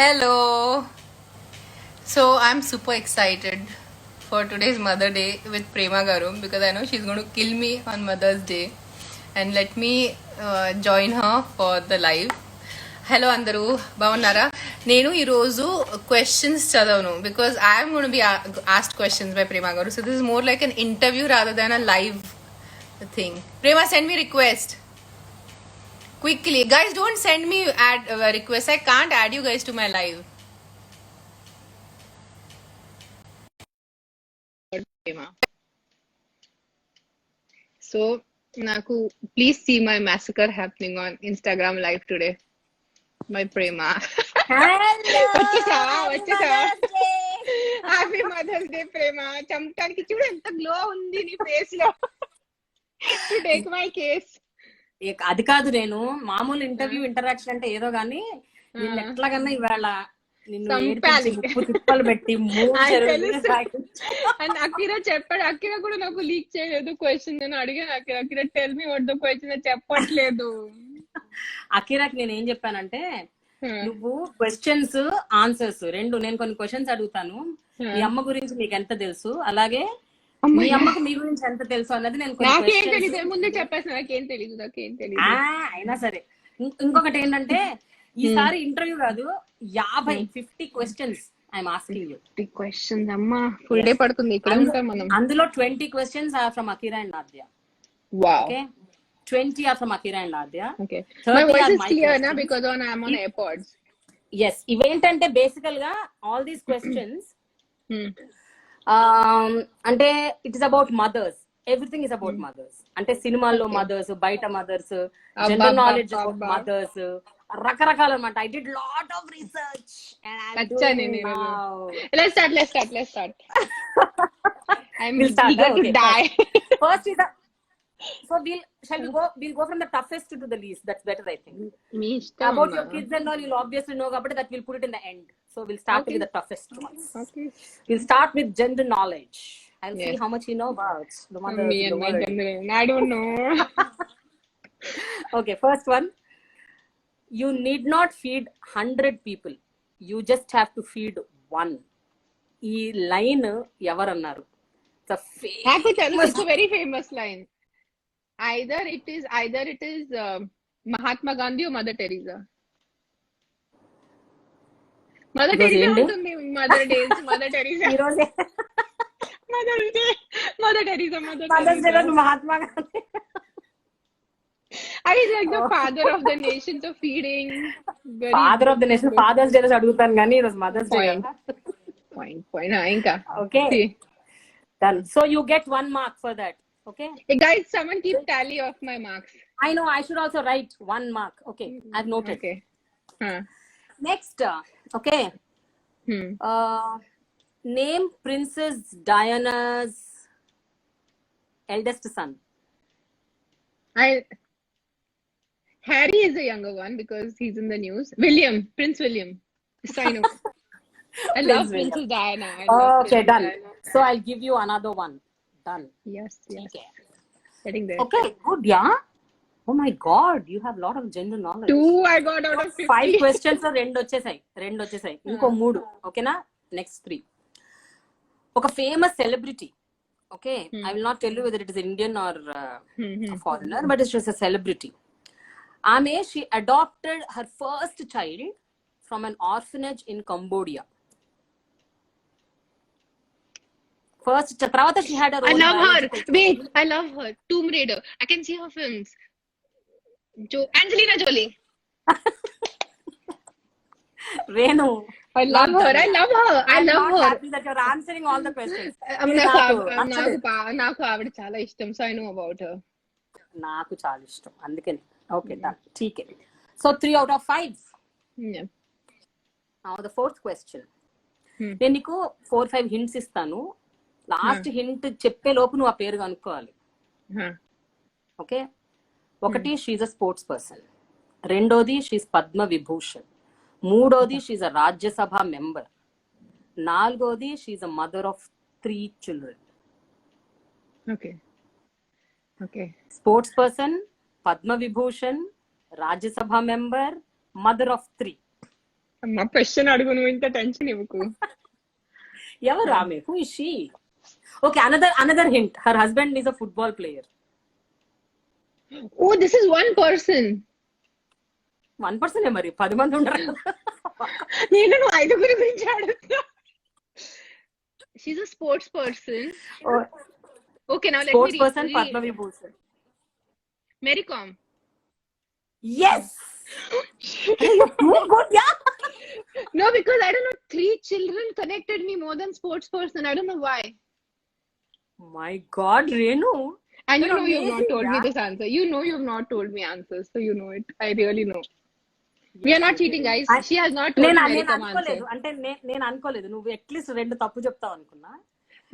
Hello. So I'm super excited for today's Mother Day with Prema Garum because I know she's going to kill me on Mother's Day. And let me join her for the live. Hello అందరూ బాగున్నారా? నేను ఈరోజు questions చదవను because I'm gonna be asked questions by Prema garu. So this is more like an interview rather than a live thing. Prema, send me request quickly. Guys, don't send me requests. I can't add you guys to my live. So, Naku, please see my massacre happening on Instagram live today. My Prema. వచ్చేసావా? Happy mother's day ప్రేమ. చంపడానికి చూడు ఎంత glow ఉంది నీ face లో. To take my case. అది కాదు, నేను మామూలు ఇంటర్వ్యూ ఇంటరాక్షన్ అంటే ఏదో గానీ నిన్ను ఎట్లాగన్నా ఇవాళ తిప్పలు పెట్టి అండ్ అకిరా చెప్పాడు. అకిరా కూడా నాకు లీక్ చేయలేదు క్వశ్చన్. నేను అడిగాను Akira tell me what the question, చెప్పట్లేదు. అకిరాకి నేను ఏం చెప్పానంటే, నువ్వు క్వశ్చన్స్ ఆన్సర్స్ రెండు, నేను కొన్ని క్వశ్చన్స్ అడుగుతాను. మీ అమ్మ గురించి నీకు ఎంత తెలుసు, అలాగే మీ అమ్మకి మీ గురించి ఎంత తెలుసు అన్నది నేను ముందే చెప్పేసి నాకేం తెలియదు. అయినా సరే, ఇంకొకటి ఏంటంటే ఈసారి ఇంటర్వ్యూ కాదు, 50 questions I'm asking you. 50 questions అమ్మా, ఫుల్ డే పడుతుంది ఇక్కడ ఉంటాం మనం. అందులో 20 questions are from Akira and Aadya. Wow. Okay, 20 are from Akira and Adya. Okay. My voice is clear na because I'm on AirPods. Yes. ఇవేంటంటే బేసికల్ గా all these questions అంటే it is about mothers. Everything is about mothers. అంటే సినిమాల్లో mothers, బయట mothers, general knowledge about mothers, రకరకాల అన్నమాట. I did lot of research and I'm doing now. Let's start. I'm we'll start, eager to die. First is so we'll go from the toughest to the least. That's better, I think. About your kids and all, you'll obviously know, but that we'll put it in the end. So we'll start with the toughest ones. Okay. We'll start with gender knowledge. I'll see how much you know about the mother. Me and my gender. I don't know. Okay, first one. You need not feed 100 people. You just have to feed one. Ee line evaru annaru? It's a very famous line. Either it is Mahatma Gandhi or Mother Teresa. Mother Teresa ఉంటుంది. Mother Teresa. Mother Teresa. Mahatma Gandhi. I is like the father of the nation, so feeding. Father of the nation. Father's Day అడుగుతాను కానీ ఇది Mother's Day. Point. ఇంకా. Okay. See. Done. So you get 1 mark for that. Okay. Hey guys, someone keep tally of my marks. I know. I should also write 1 mark. Okay. I've noted. Okay. Next. Okay. Name Princess Diana's eldest son. Harry is the younger one because he's in the news. Prince William. So I know. I love Princess Diana. Okay, done. Diana. So I'll give you another one. Done. Yes. Getting there. Okay, good, yeah. Oh my God, you have a lot of gender knowledge. 2 I got out of 50. 5 questions లో 2 వచ్చేసాయి. ఇంకో 3. ఓకేనా? Next 3. ఒక famous celebrity. Okay, I will not tell you whether it is Indian or a foreigner, but it's just a celebrity. She adopted her first child from an orphanage in Cambodia. First, Chakravarti, she had her own. I love her. Wait, I love her. Tomb Raider. I can see her films. Angelina Jolie. Renu. I love her. I'm happy that you're answering all the questions. నాకు ఆవిడ చాలా ఇష్టం. So I know about her. నాకు చాలా ఇష్టం అందుకని. Okay, done. ठीक है. So 3 out of 5. Yeah. Now the 4th question. నేను నీకు 4-5 hints ఇస్తాను. లాస్ట్ హింట్ చెప్పే లోపు నువ్వు ఆ పేరు కనుక్కోవాలి. Okay, 1 she's a sports person, 2 she's Padma Vibhushan, 3 she's a Rajya Sabha member, 4 she's a mother of 3 children. Okay. Sports person, Padma Vibhushan, Rajya Sabha member, mother of 3. అమ్మ క్వశ్చన్ అడుగు, నువ్వు ఇంత టెన్షన్ ఇవ్వకు. ఎవరు ఆమె? Who is she? Okay, another hint. Her husband is a football player. Oh this is one person. 1% మరి 10 మంది ఉండరు. నేను నువ్వు ఐదుగురి గురించి అడుగుతున్నా. She's a sports person. Okay now let me sports person, Padma Vibhushan. Mary Kom. Yes. Too good, yeah. No, because I don't know, 3 children connected me more than sports person. I don't know why. My God, Renu. And you know You're you've not amazing, told me yeah. this answer. You know you've not told me answers, so you know it. I really know. We are not cheating, guys. She has not told me Mary Kom answer. అంటే నేను అనుకోలేదు నువ్వు at least 2 తప్పు చెప్తావు అనుకున్నా.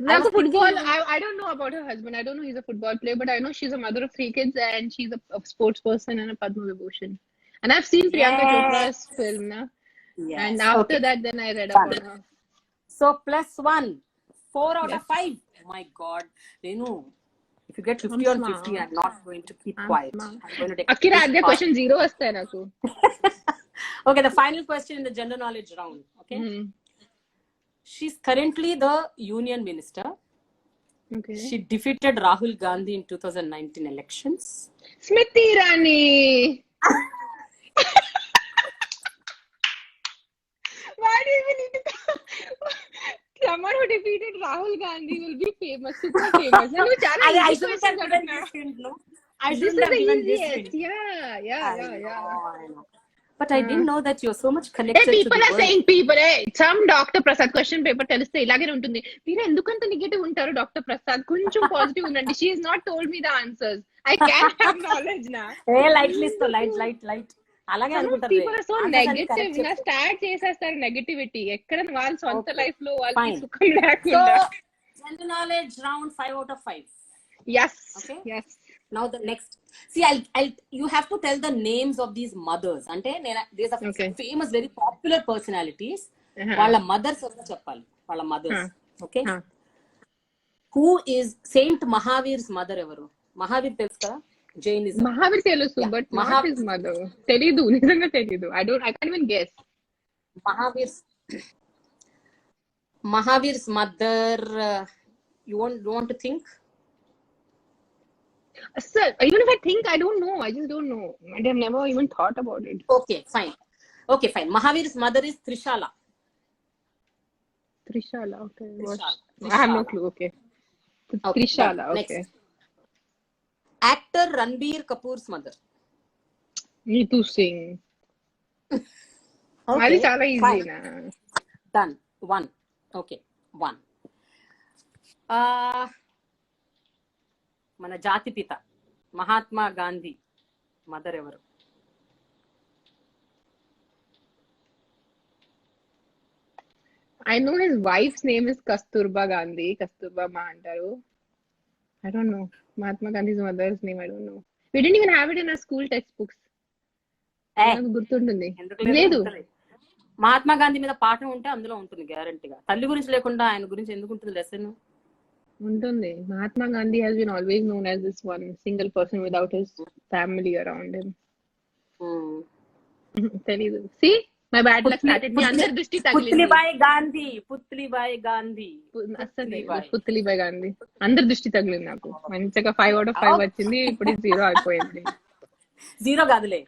Like football, I don't know about her husband. I don't know he's a football player, but I know she's a mother of 3 kids and she's a sports person and a Padma Vibhushan. And I've seen Priyanka Chopra's film, na? Yes. And after that, then I read about her. So +1, 4 out of 5. Oh my God, Renu, if you get 50 on 50, I'm not going to keep quiet. I'm going to take. Akira, adya question 0 vastayi naku. Okay, the final question in the general knowledge round. Okay. She's currently the union minister. Okay. She defeated Rahul Gandhi in 2019 elections. Smriti Irani. Why do you even need to? Someone who defeated Rahul Gandhi will be famous, super famous. No, I shouldn't have given this hint, no? I shouldn't have given this hint. Yeah. I know. But I didn't know that you're so much connected people to the are world. saying some Dr. Prasad question paper తెలిస్తే ఇలాగే ఉంటుంది. మీరు ఎందుకంత negative ఉంటారు doctor Prasad? కొంచెం positive ఉండండి. She has not told me the answers. I can't have knowledge na. Light list light అలాగే అనుకుంటారు. People are so negative. నా స్టార్ట్ చేసేస్తారు నెగటివిటీ. ఎక్కడ వాళ్ళ సొంత లైఫ్ లో వాళ్ళకి సుఖం లేకుండా. So general knowledge round 5 out of 5. Yes. Okay. Yes. Now the next. See, I'll you have to tell the names of these mothers. Ante there's a famous, very popular personalities. వాళ్ళ mothers ఎవరో చెప్పాలి. వాళ్ళ mothers. Okay. Who is Saint Mahavir's mother ఎవరు? మహావీర్ తెలుసు కదా? Jainism. Mahavir తెలుసు, but not his mother. తెలీదు, నిజంగా తెలీదు. I can't even guess. Mahavir's mother. You want to think? Sir, even if I think, I don't know. I just don't know. I have never even thought about it. Okay, fine. Mahavir's mother is Trishala. Okay. Trishala. I have no clue. Okay. Trishala. Okay. Next. Actor Ranbir Kapoor's mother. Neetu Singh. Okay. That's chala easy na. Done. 1. Okay. 1. మన జాతిపిత Mahatma Gandhi mother ఎవరు? I know his wife's name is Kasturba Gandhi. Kasturba Ma antaru. I don't know. Mahatma Gandhi's mother's name, I don't know. We didn't even have it in our school textbooks. నాకు గుర్తుంటుంది. లేదు. మహాత్మా గాంధీ మీద పాఠం ఉంటే అందులో ఉంటుంది గ్యారంటీగా. తల్లి గురించి లేకుండా ఆయన గురించి ఎందుకు ఉంటుంది లెసన్? ఉంటుంది. Mahatma Gandhi has been always known as this one single person without his family around him. తెలీదు. See, my bad luck started. మీ అందరి దృష్టి తగిలింది. పుత్లిబాయి గాంధీ. పుత్లిబాయి గాంధీ. అందరి దృష్టి తగిలింది నాకు. మంచిగా 5 out of 5 వచ్చింది. ఇప్పుడు 0 అయిపోయింది. 0 కాదులే,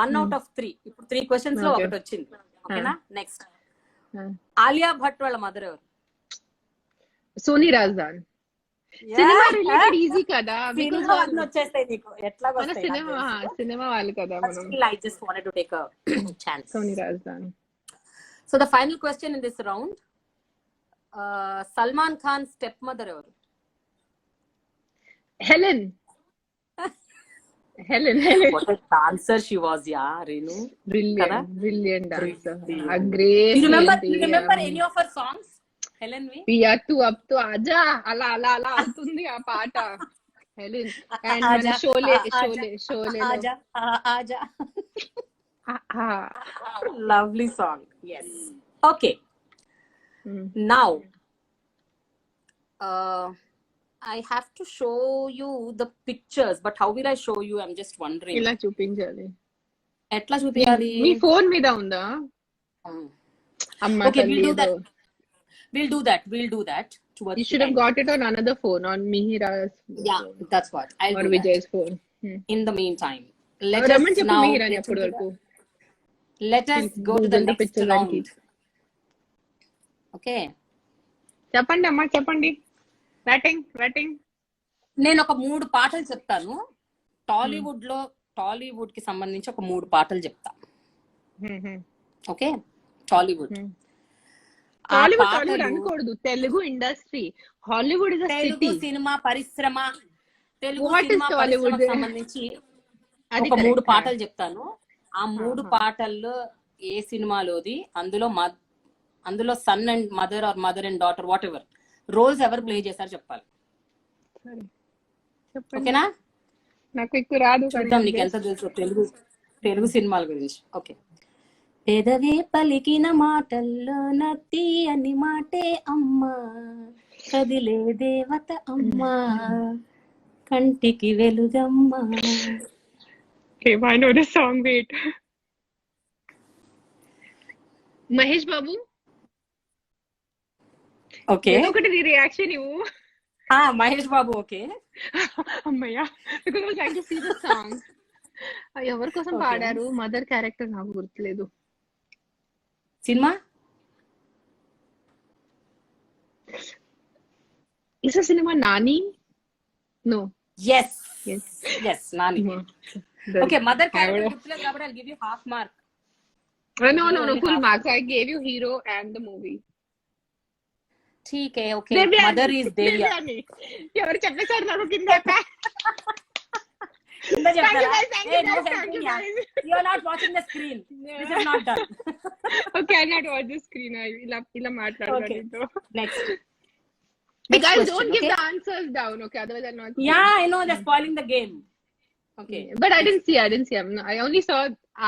1 out of 3. ఇప్పుడు 3 questions లో ఒకటి వచ్చింది. ఓకేనా? నెక్స్ట్. ఆలియా భట్ వాళ్ళ మదర్ ఎవరు? సోనీ రాజ్దాన్. సినిమా రిలేటెడ్ ఈజీ కదా, బికాజ్ అన్ని వచ్చేస్తాయి నీకు. ఎట్లా వస్తాయి? సినిమా వాళ్ళు కదా మనం. I just wanted to take a chance. Soni Razdan. So the final question in this round, Salman Khan's stepmother ఎవరు? Helen. What a dancer she was, yeah, Renu. Brilliant dancer. A great. You remember any of her songs? Helen me. We are too up to aja ala అవుతుంది ఆ పాట. Helen and మన Sholay aja. Lovely song. Yes. Okay. Now I have to show you the pictures, but how will I show you? I'm just wondering. ఇలా చూపించాలి. ఎట్లా చూపించాలి? మీ phone మీద ఉందా? అమ్మ Okay, తల్లి we'll do ఏదో. that. We'll do that towards You the should have end. got it on another phone, on Mihira's Yeah, that's what I'll or do that. Vijay's phone. In the meantime, let రమ్మని us చెప్పు now మిహిరాని get అప్పటి into వరకు. let us go to the Google the next pictures and round. keep. Okay. చెప్పండి అమ్మా చెప్పండి. Batting. నేను ఒక 3 పాటలు చెప్తాను. టాలీవుడ్ కి సంబంధించి ఒక 3 పాటలు చెప్తా. Okay, Tollywood. హాలీవుడ్ అనకూడదు, Telugu industry. Hollywood is a Telugu city. Cinema పరిశ్రమ, Telugu What is cinema Tollywood? పరిశ్రమకు సంబంధించి అది ఒక 3 correct. పాటలు చెప్తాను. ఆ 3 పాటల్లో ఏ సినిమాలోది, అందులో son and mother or mother and daughter whatever roles ఎవరు ప్లే చేశారు చెప్పాలి. సరే చెప్పండి. ఓకేనా? నాకు ఎక్కువ రాదు. చూద్దాం నీకు ఎంత తెలుసు తెలుగు సినిమాల గురించి. ఓకే. పెదవే పలికిన మాటల్లో నత్తి అని మాటే అమ్మా, కదిలే దేవత అమ్మా, కంటికి వెలుగమ్మా. Okay, I know this song. Wait. Mahesh Babu. Okay, ఒకటి నీ రియాక్షన్ ఇవ్వు. మహేష్ బాబు. ఓకే, అమ్మయ్యా, because I was trying to see the song. ఎవరి కోసం Okay. పాడారు? మదర్ క్యారెక్టర్ నాకు గుర్తులేదు. Cinema is cinema Nani? No. Yes Nani. Okay, mother character గుర్తులేదు కాబట్టి I'll give you half mark. No, full marks. I gave you hero and the movie. ठीक है. Okay, mother is దేవియా. ఎవరు చెప్పేశారు నాకు కింద? కింద చెప్తారా? Thank you guys. You are not watching the screen. This is not done. Okay, I'll not watch the screen. ఇలా మాట్లాడాలి. Okay. Next. Guys, question, don't give okay? the answers down, okay? Otherwise I'll not. Yeah, I know they're spoiling the game. Okay. But I didn't see. I only saw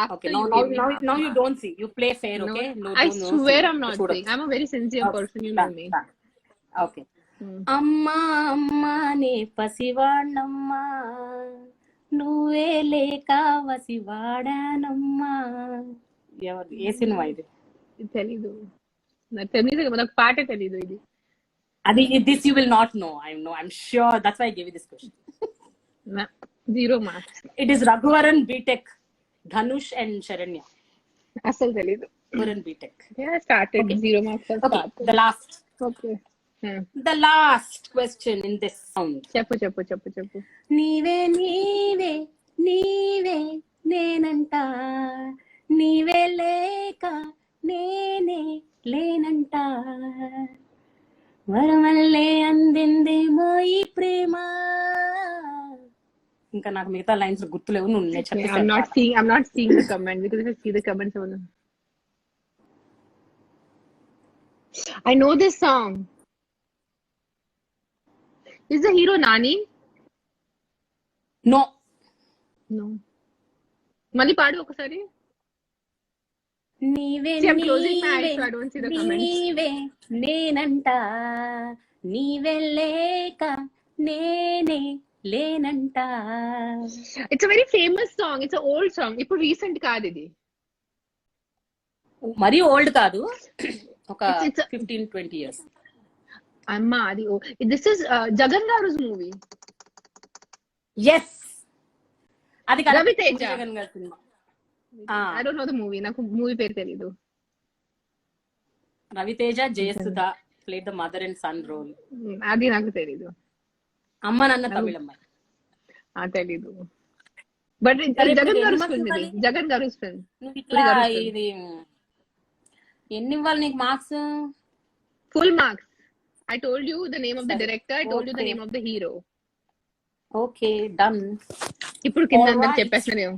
after. Okay. you gave me half Now you mark. don't see. You play fair, No, okay? No, I no swear see. I'm not చూడొచ్చు. saying. I'm a very sincere person. You know me. Okay. అమ్మా అమ్మా నే పసివాణమ్మా, నువ్వే లేక వసివాడానమ్మా. ఏ cinema ఇది? తెలీదు. నాకు తెలీదు, నాకు పాటే తెలీదు ఇది. అది this you will not know. I'm sure. That's why I gave you this question. 0 marks. It is Raghuvaran B.Tech, Dhanush and Sharanya. అసలు తెలీదు. Raghuvaran B.Tech. Yeah, started. Okay. 0 marks for Okay, start. the last. Okay. The last question in this sound. చెప్పు. నీవే నేనంట, నీవే లేక నేనే లేనంట, వరమల్లే అందిందేమో ఈ ప్రేమ. ఇంకా నాకు మిగతా లైన్స్ గుర్తులేవు. నువ్వు Okay, I'm not seeing the comment, because if I see the comments I will. I know this song. Is the hero Nani? No. మళ్ళీ పాడు ఒకసారి. నీవే See, I'm closing my eyes so I don't see the comments. నీవే నేనంట, నీవే లేక నేనే లేనంట. It's a very famous song. It's an old song. ఇప్పుడు రీసెంట్ కాదు ఇది. మరీ ఓల్డ్ కాదు, ఒక It's 15-20 years. అమ్మా అది. This is Jagan garu's movie. Yes, అది కదా రవితేజ. జగన్ గారి సినిమా. I don't know the movie. నాకు మూవీ పేరు తెలీదు. Raviteja, Jayasudha played the mother and son role. అది నాకు తెలీదు. అమ్మ నాన్న తమిళ అమ్మాయి. తెలీదు. బట్ జగన్ గారు ఫిల్మ్. నువ్వు ఇట్లా ఇది ఎన్ని ఇవ్వాలి నీకు marks? Full marks. I told you the name of the director. I told you the name of the hero. Okay, done. ఇప్పుడు కింద Alright. అందరు చెప్పేస్తాను.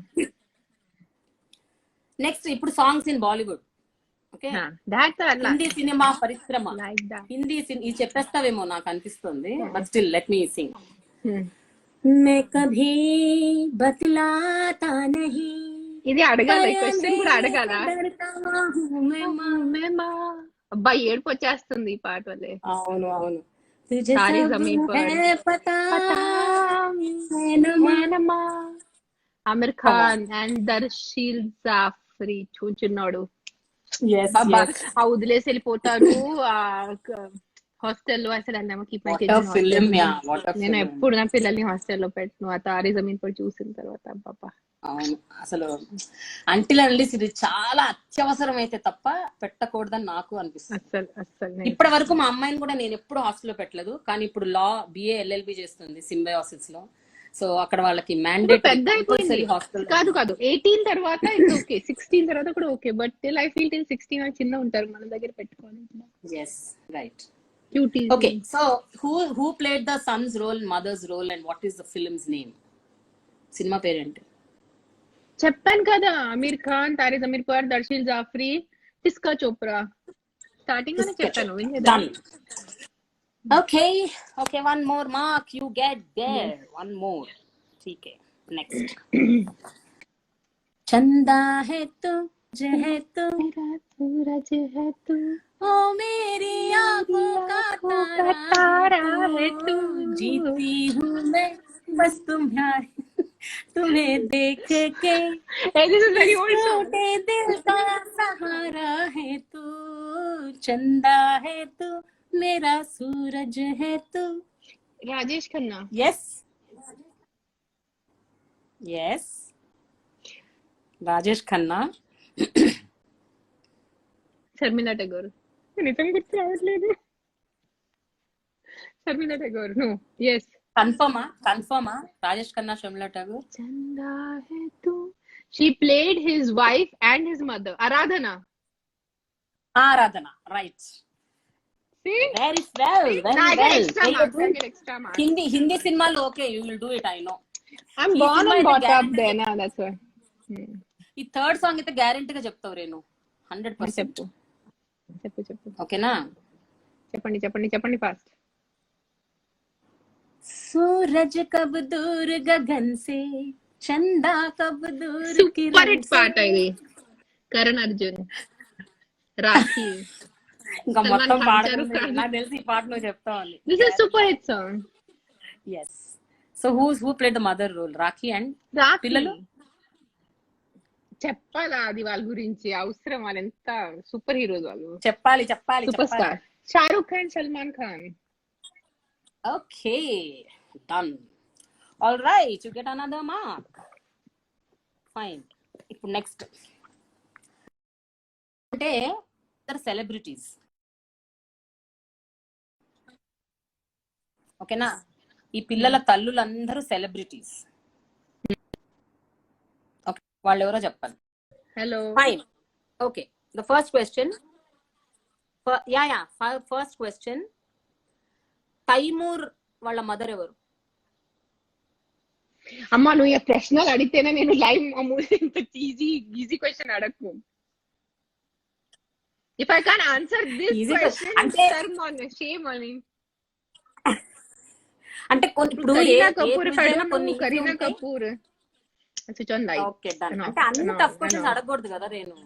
నెక్స్ట్ ఇప్పుడు songs in Bollywood. Okay, Hindi cinema పరిశ్రమ. ఇది చెప్పేస్తావేమో నాకు అనిపిస్తుంది, but still let me sing. మే కభీ బతలాతా నహీ. ఇది అడగాలి, క్వశ్చన్ కూడా అడగాల. అబ్బాయి ఏడుపు వచ్చేస్తుంది ఈ పాట వల్లే. అవును. అమీర్ ఖాన్ అండ్ దర్శీల్ జాఫ్రీ చూచున్నాడు. yes, బాబా yes. ఆ వదిలేసి వెళ్ళిపోతారు ఆ హాస్టల్లో. అసలు అన్నామా keep my What kids a in film, hostel. yeah, what a నేను film. ఎప్పుడు నా పిల్లల్ని హాస్టల్లో పెట్టను. ఆ తారీ జమీన్ పర్ చూసిన తర్వాత బాబా అవును, అసలు అంటిల్ అన్లెస్ ఇది చాలా అత్యవసరం అయితే తప్ప పెట్టకూడదని నాకు అనిపిస్తుంది. అస్సలు ఇప్పటి వరకు మా అమ్మాయిని కూడా నేను ఎప్పుడు హాస్టల్లో పెట్టలేదు, కానీ ఇప్పుడు లా BA LLB చేస్తుంది సింబయాసిస్ లో. సో అక్కడ వాళ్ళకి మ్యాండేట్ పెద్ద అయిపోయింది. హాస్టల్. కాదు 18 తర్వాత ఇట్స్ ఓకే, 16 తర్వాత కూడా okay, but till I feel till 16 చిన్న ఉంటారు, మన దగ్గర పెట్టుకోవాలి. Yes, right. Cutie. Okay, so who played the son's role, mother's role, and what is the film's name? Cinema పేరేంటి? చెప్పాను కదా, అమీర్ ఖాన్, తారే జమీన్ పర్, దర్శిల్ జాఫ్రీ, టిస్కా చోప్రా. స్టార్టింగ్ లోనే చెప్పాను, వినలేదా? Done. Okay, one more mark you get there. One more. ठीक है, next. चंदा है तू, है तू, मेरा सूरज है तू, ओ मेरी आंखों का तारा है तू, जीती हूँ मैं बस तुम्हें देख के, this is very old song. छोटे दिल का सहारा है तू, चंदा है तू, मेरा सूरज है तू. राजेश खन्ना. Yes. రాజేష్ ఖన్నా. శర్మిలా టగోర్. నిజం గుర్తు రావట్లేదు. శర్మిలా టగోర్. No, yes. కన్ఫర్మా రాజేష్ ఖన్నా, షర్మిలా ఠాగూర్. చందా హై తూ. She played his wife and his mother. Aradhana, right. see, very well, I get extra marks. Hindi సినిమాలో okay, you will do it, I know. I'm born and brought up there, na, that's why. ఈ third song అయితే గ్యారెంటీగా చెప్తావు రేణు, 100%. చెప్పు ఓకేనా? చెప్పండి fast. सूरज कब दूर गगन से, चंदा कब दूर సూపర్ హిట్ పాట ఇది. కరణ్ అర్జున్, రాఖీ. ఇంకా మొత్తం Salman Khan, పాట Shahrukh Khan. నాకు తెలిసి ఈ పాట నువ్వు చెప్తావు. This is super hit song. Yes. So who played the mother role? Rakhi and Rakhi. పిల్లలు చెప్పాలా అది వాళ్ళ గురించి? అవసరం? వాళ్ళు ఎంత సూపర్ హీరోస్ వాళ్ళు. చెప్పాలి. Superstar. Shahrukh Khan, Salman Khan. Okay, done. All right, you get another mark. Fine. ఇప్పుడు నెక్స్ట్ అంటే సెలబ్రిటీస్. ఓకేనా? ఈ పిల్లల తల్లులందరూ సెలబ్రిటీస్. ఓకే, వాళ్ళు ఎవరో చెప్పాలి. Hello. Fine. Okay, the first question. First question, Taimur వాళ్ళ మదర్ ఎవరు? అమ్మా, నువ్వు ఈ ప్రశ్నలు అడిగితేనే నేను లైవ్ అమూల్ ఇంత ఈజీ క్వశ్చన్ అడగకు. If I can answer this question, అంటే షేమ్ ఆన్ మీ. అంటే కొన్ని Kareena Kapoor, Kareena Kapoor. Switch on live. Okay, done. అంటే అన్ని టఫ్ క్వశ్చన్స్ అడగకూడదు కదా రేణు,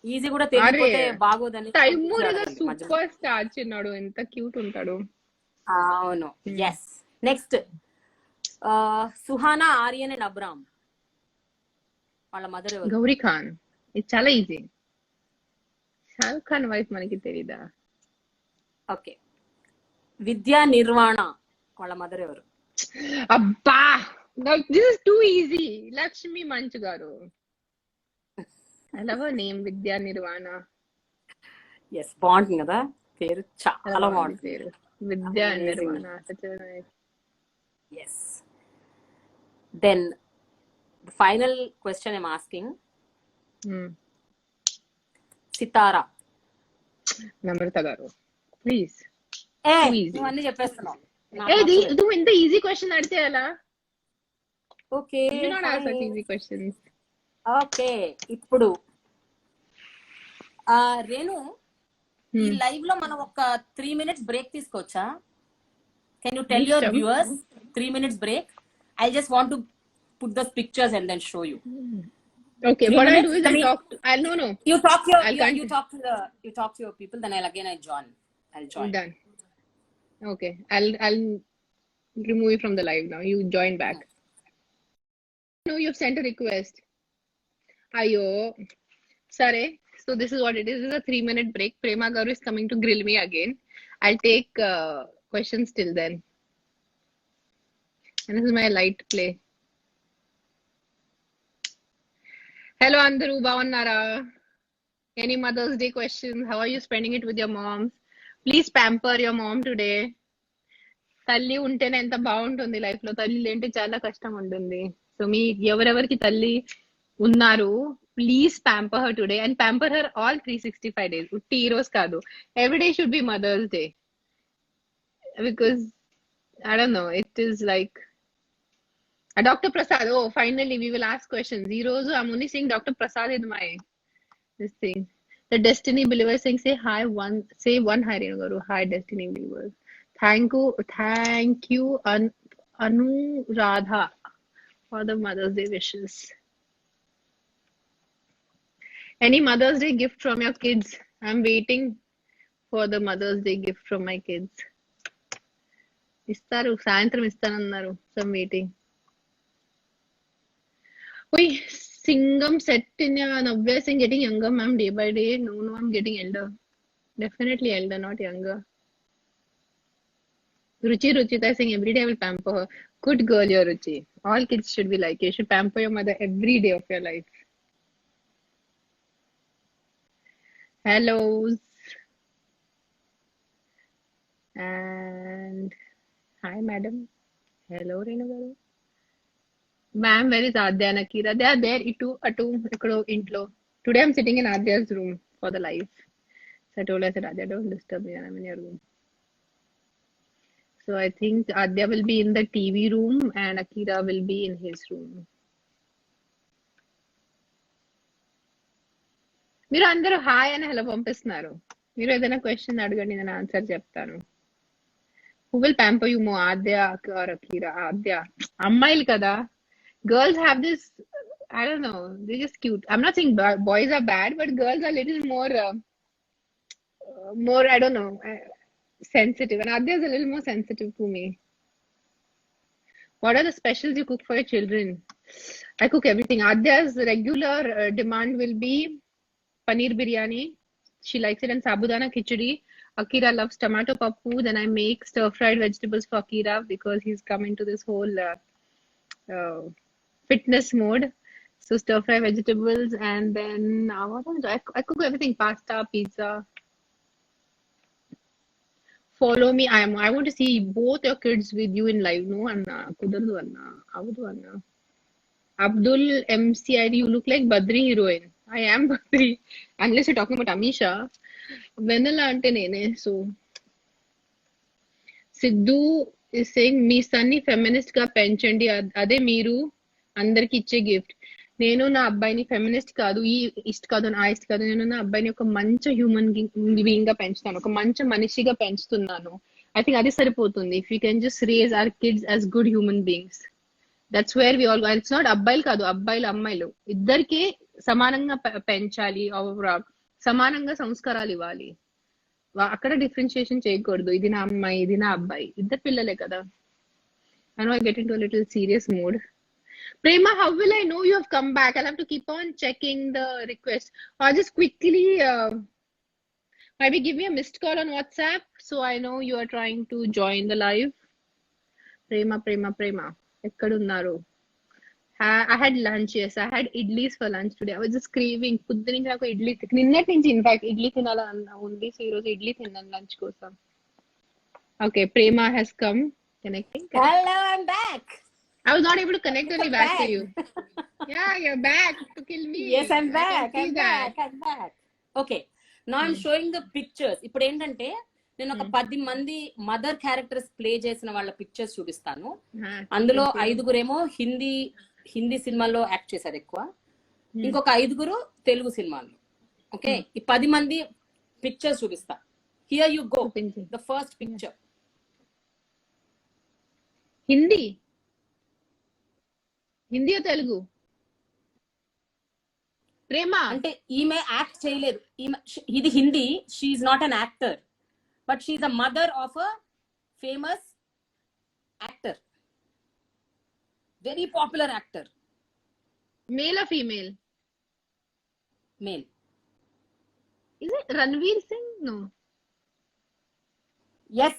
ఈజీ కూడా తెలియకపోతే బాగోదని. తైమూర్ సూపర్ స్టార్, చిన్నాడు, ఎంత క్యూట్ ఉంటాడు. అవును. Yes. Next, Suhana, Aryan and AbRam వాళ్ళ మదర్ ఎవరు? గౌరీ ఖాన్. ఇది చాలా ఈజీ. షారుఖ్ ఖాన్ వైఫ్ మనకి తెలీదా? ఓకే. విద్యా నిర్వాణ వాళ్ళ మదర్ ఎవరు? అబ్బా, this is two easy. Lakshmi మంచు గారు. ఐ లవ్ హర్ నేమ్, విద్యా నిర్వాణ. ఎస్, బాగుంటుంది కదా పేరు, చాలా బాగుంటుంది పేరు, Vidya Nirvana. Yes. Then final question I'm asking. Sitara. Namrata garu, please. నువ్వు అన్ని చెప్పేస్తున్నావు. నువ్వు ఇంత ఈజీ క్వశ్చన్ అడితే ఎలా? Okay, easy questions. ఓకే, ఇప్పుడు రేణు, ఈ లైవ్ లో మనం ఒక 3 minutes బ్రేక్ తీసుకోవచ్చా? Can you tell your viewers 3 minutes break? I just want to put the pictures and then show you. Okay, what I'll do is I'll talk to, no. You talk to your people, then I'll join. Done. Okay, I'll remove you from the live now. You join back. No, you've sent a request. Ayo. Sare, So this is what it is. This is a 3-minute break. Prema Garu is coming to grill me again. I'll take questions till then. And this is my light play. Hello, Andaru Bhavannara. Any Mother's Day questions? How are you spending it with your moms? Please pamper your mom today. తల్లి ఉంటేనే ఎంత బాగుంటుంది life లో, తల్లి లేంటే చాలా కష్టం ఉంటుంది. So మీ ఎవరెవరికి తల్లి ఉన్నారు, please pamper her today and pamper her all 365 days. ఉట్టి ఈ రోజు కాదు, every day should be Mother's Day. Because I don't know, it is like Dr. Prasad. Oh, finally we will ask questions. Ee roju I'm only seeing Dr. Prasad in my this thing. The Destiny Believer saying say one hi Renu Garu. Hi Destiny Believers. Thank you Anuradha for the Mother's Day wishes. Any Mother's Day gift from your kids? I'm waiting for the Mother's Day gift from my kids. ఇస్తారు, సాయంత్రం ఇస్తానన్నారు. So I'm waiting. Oi, Singham set in Navya Singh getting younger, ma'am, day by day. No, I'm getting elder. Definitely elder, not younger. Ruchita saying every day I will pamper her. Good girl, you're Ruchi. All kids should be like you. You should pamper your mother every day of your life. Hello. And hi, madam. Hello, Renu Garu. Ma'am, where is Adya and Akira? They are there. Atu, ikkado intlo. Today I'm sitting in Adya's room for the live. So I told her, I said, Adya, don't disturb me. I'm in your room. So I think Adya will be in the TV room and Akira will be in his room. మీరు అందరూ hi అని hello పంపిస్తున్నారు. మీరు ఏదైనా question అడగండి, నేను answer చెప్తాను. Who will pamper you more, Adya or Akira? Adya. అమ్మాయిలు కదా. Girls have this, I don't know, they're just cute. I'm not saying boys are bad, but girls are a little more, I don't know, sensitive. And Adya is a little more sensitive to me. What are the specials you cook for your children? I cook everything. Adya's regular demand will be paneer biryani. She likes it, and sabudana khichdi. Akira loves tomato pappu. Then I make stir-fried vegetables for Akira because he's come into this whole fitness mode. So stir-fried vegetables, and then I cook everything: pasta, pizza. Follow me. I want to see both your kids with you in live. No, Anna. Kudardu Anna. Avadu Anna. Abdul MCID, you look like Badri heroine. I am Badri. Unless you're talking about Amisha. Vanilla ante nene. So Sidhu is saying, me Sunny feminist గా పెంచండి, అదే మీరు అందరికి ఇచ్చే gift. నేను నా అబ్బాయిని feminist కాదు, ఈ ఇష్ట కాదు, ఆ ఇష్ట కాదు, నేను నా అబ్బాయిని ఒక మంచి హ్యూమన్ బీయింగ్ గా పెంచుతాను, ఒక మంచి మనిషిగా పెంచుతున్నాను. ఐ థింక్ అది సరిపోతుంది. If you can just raise our kids as good human beings, that's where we all. It's not అబ్బాయిలు కాదు, అబ్బాయిలు అమ్మాయిలు ఇద్దరికే సమానంగా పెంచాలి, సమానంగా సంస్కారాలు ఇవ్వాలి. అక్కడ డిఫరెన్షియేషన్ చేయకూడదు, ఇది నా అమ్మాయి ఇది నా అబ్బాయి, ఇద్దరు పిల్లలే కదా. I know I get into a little serious mood. Prema, how will I know you have come back? I'll have to keep on checking the request. Or just quickly maybe give me a missed call on WhatsApp so I know you are trying to join the live. Prema. Ekkadunnaru? I had lunch, yes. I had idlis for lunch today. I was just craving. Puddinchi naku idli. Ninnati nunchi in fact idli tinala undi. So ee roju idli tinnanu lunch kosam. Okay, Prema has come. Connecting. Hello, I'm back. I was not able to connect only back to you. Yeah, you're back to kill me. Yes, I'm back. I'm back. Okay. Now I'm showing the pictures. ఇప్పుడు ఏంటంటే నేను ఒక 10 మంది mother characters play చేసిన వాళ్ళ pictures చూపిస్తాను. అందులో 5గురేమో హిందీ సినిమాల్లో యాక్ట్ చేశారు ఎక్కువ, ఇంకొక 5గురు తెలుగు సినిమాల్లో. ఓకే, ఈ 10 మంది పిక్చర్స్ చూపిస్తా. Here you go. The first picture. Hindi Telugu? Prema అంటే ఈమె యాక్ట్ చేయలేదు, ఇది Hindi. She's not an actor, but she's a mother of a famous actor, very popular actor. Male ఆ female? Male. Is it Ranveer Singh? No. Yes,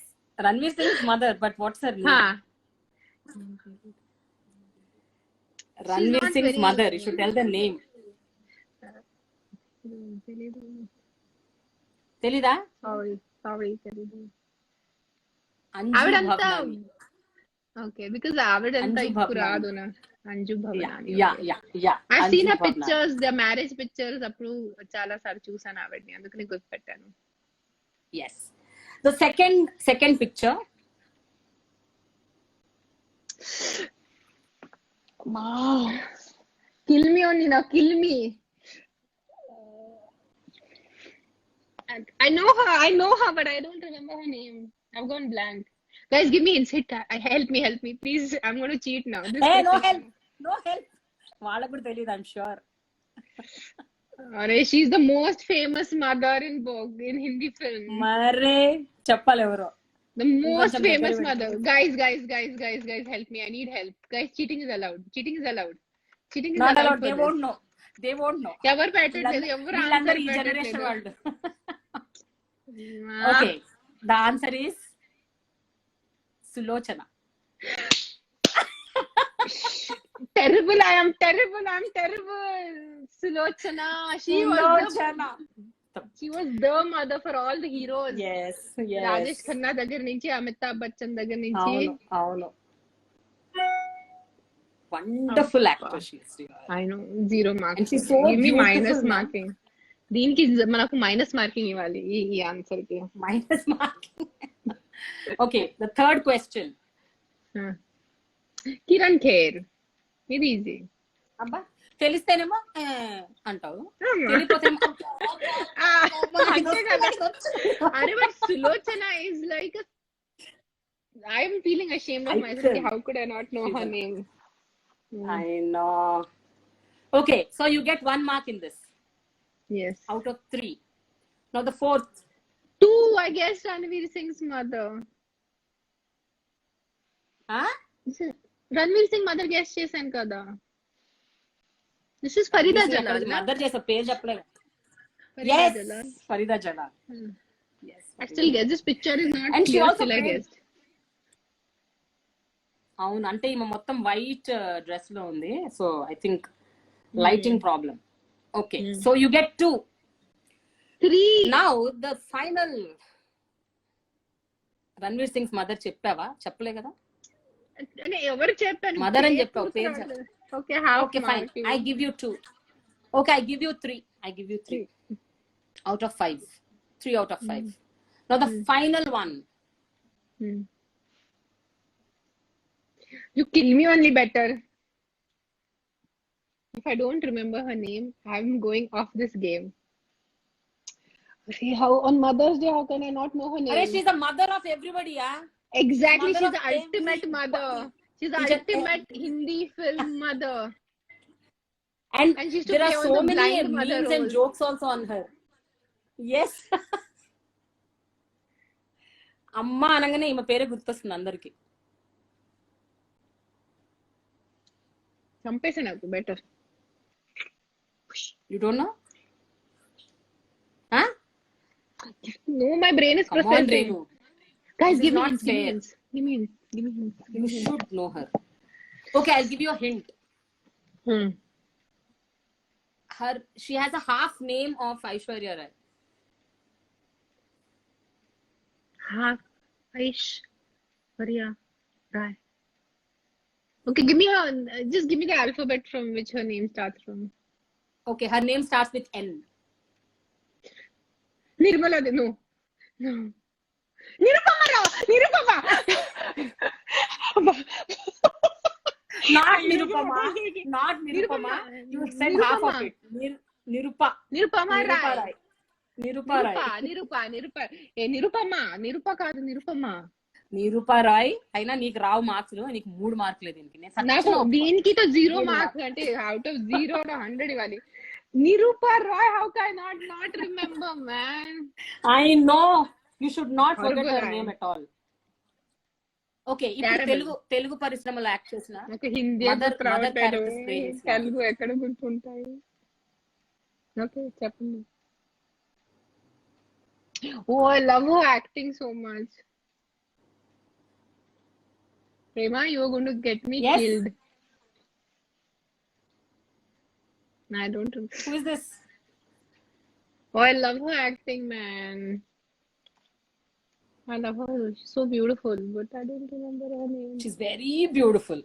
Ranveer Singh's mother, but what's her name? Ha. Ranveer not Singh's very- mother. You should tell the name. Telida? Sorry, Telugu. Anju ఆవిడంతా Bhavnani. Okay because ఆవిడంతా Anju ఇప్పుడు Bhavnani. రాదు నా Anju Bhavnani Yeah. I seen Anju ఆ Bhavnani. Pictures the marriage pictures అప్పుడు చాలా సార్లు చూసాను ఆవిడని అందుకని గుర్తుపెట్టాను. Yes. The second picture. Kill me only నా kill me. I know her, but I don't remember her name. I've gone blank. Guys, give me hints. Help me, please. I'm going to cheat now. Hey, no help. వాళ్ళకు కూడా తెలియదు, I'm sure. She's the most famous mother in Hindi film. మరే చెప్పాలి ఎవరో. The most కొంచెం famous దగ్గర mother. Guys, help me. I need help. Guys, cheating is allowed. Cheating is Not allowed. they won't know. ఎవరు పెట్టట్లేదు, ఎవరు వీళ్ళందరూ answer ఈ జనరేషన్ పెట్టట్లేదు. వాళ్ళు. Okay, the answer is Sulochana. Terrible. I am terrible. Sulochana. She was the mother for all the heroes. Yes. Rajesh Khanna దగ్గర నుంచి అమితాబ్ బచ్చన్ దగ్గర నుంచి. అవును. Wonderful actor she is. I know, 0 marks. And she's so Give me beautiful, minus man. marking. దీనికి మనకు minus marking ఇవ్వాలి ఈ answer కి. Minus marking. Okay, the third question. Kiran Kher. ఇది ఈజీ. అబ్బా తెలిస్తేనేమో అంటావు, తెలియపోతేమో అంతే కదా. అరే but Sulochana is like I am feeling ashamed of myself. How could I not know her name? I know. Okay, so you get 1 mark in this. Yes. Out of 3. Now the fourth. 2, I guess Ranveer Singh's mother. Huh? Ranveer Singh mother guess చేశాను కదా. This is Farida Jalal. Mother చేసే పేరు చెప్పలేదు. Farida Yes, Jalal. Farida Jalal. Yes. I still guess this picture is not And she clear, also still I played- guessed. అవును, అంటే ఈమె మొత్తం white dress లో ఉంది, so I think lighting problem. Okay, so you get 2. 3. Now the final. Ranveer Singh's mother చెప్పావా? చెప్పలే కదా. అంటే ఎవరు చెప్పాను? మదర్ అని చెప్పావు, పేరు చెప్పు. Okay, half okay fine, I give you 2. Okay, I give you 3 out of 5. 3 out of 5. Now the final one. You kill me only better. If I don't remember her name, I'm going off this game. See how on Mother's Day, how can I not know her name? Arey, she's the mother of everybody, yeah. Exactly, Mother she's of the ultimate mother. She's the She's a- ultimate Hindi film mother. And And she used to there are play all so the many blind mother memes and roles. jokes also on her. Yes. అమ్మ అనగానే ఈమె పేరే గుర్తొస్తుంది అందరికి. చంపేసా నాకు better. You don't know? Huh? No, my brain is Come on, processing. Renu. Guys, This give is me not hints, give me fair. hints. Give me hints. Give me hints. You should know her. Okay, I'll give you a hint. She has a half name of Aishwarya Rai. Aishwarya Rai. Okay, just give me the alphabet from which her name starts from. Okay, her name starts with N. Nirmala, no. Nirupama! Not Nirupama. You said half of it. Nirupa. Nirupama Rai. Nirupa Rai. Nirupa కాదు, నిరుపమా. నిరూపా రాయ్ అయినా నీకు రావు marks, నీకు 3 మార్కులే దీనికి. నాకు దీనికి తో 0 marks, అంటే out of 0 to 100 ఇవ్వాలి. నిరూపా Roy, how can I not remember, man? I know, you should not forget her name at all. Okay, ఇప్పుడు తెలుగు పరిశ్రమలో యాక్ట్ చేసిన నాకు హిందీ తెలుగు ఎక్కడ గుర్తుంటాయి? ఓకే, చెప్పండి. Oh, I love her acting so much. Prema, you're going to get me Yes. killed. I don't. Who is this? Oh, I love her acting, man. I love her. She's so beautiful, but I don't remember her name. She's very beautiful.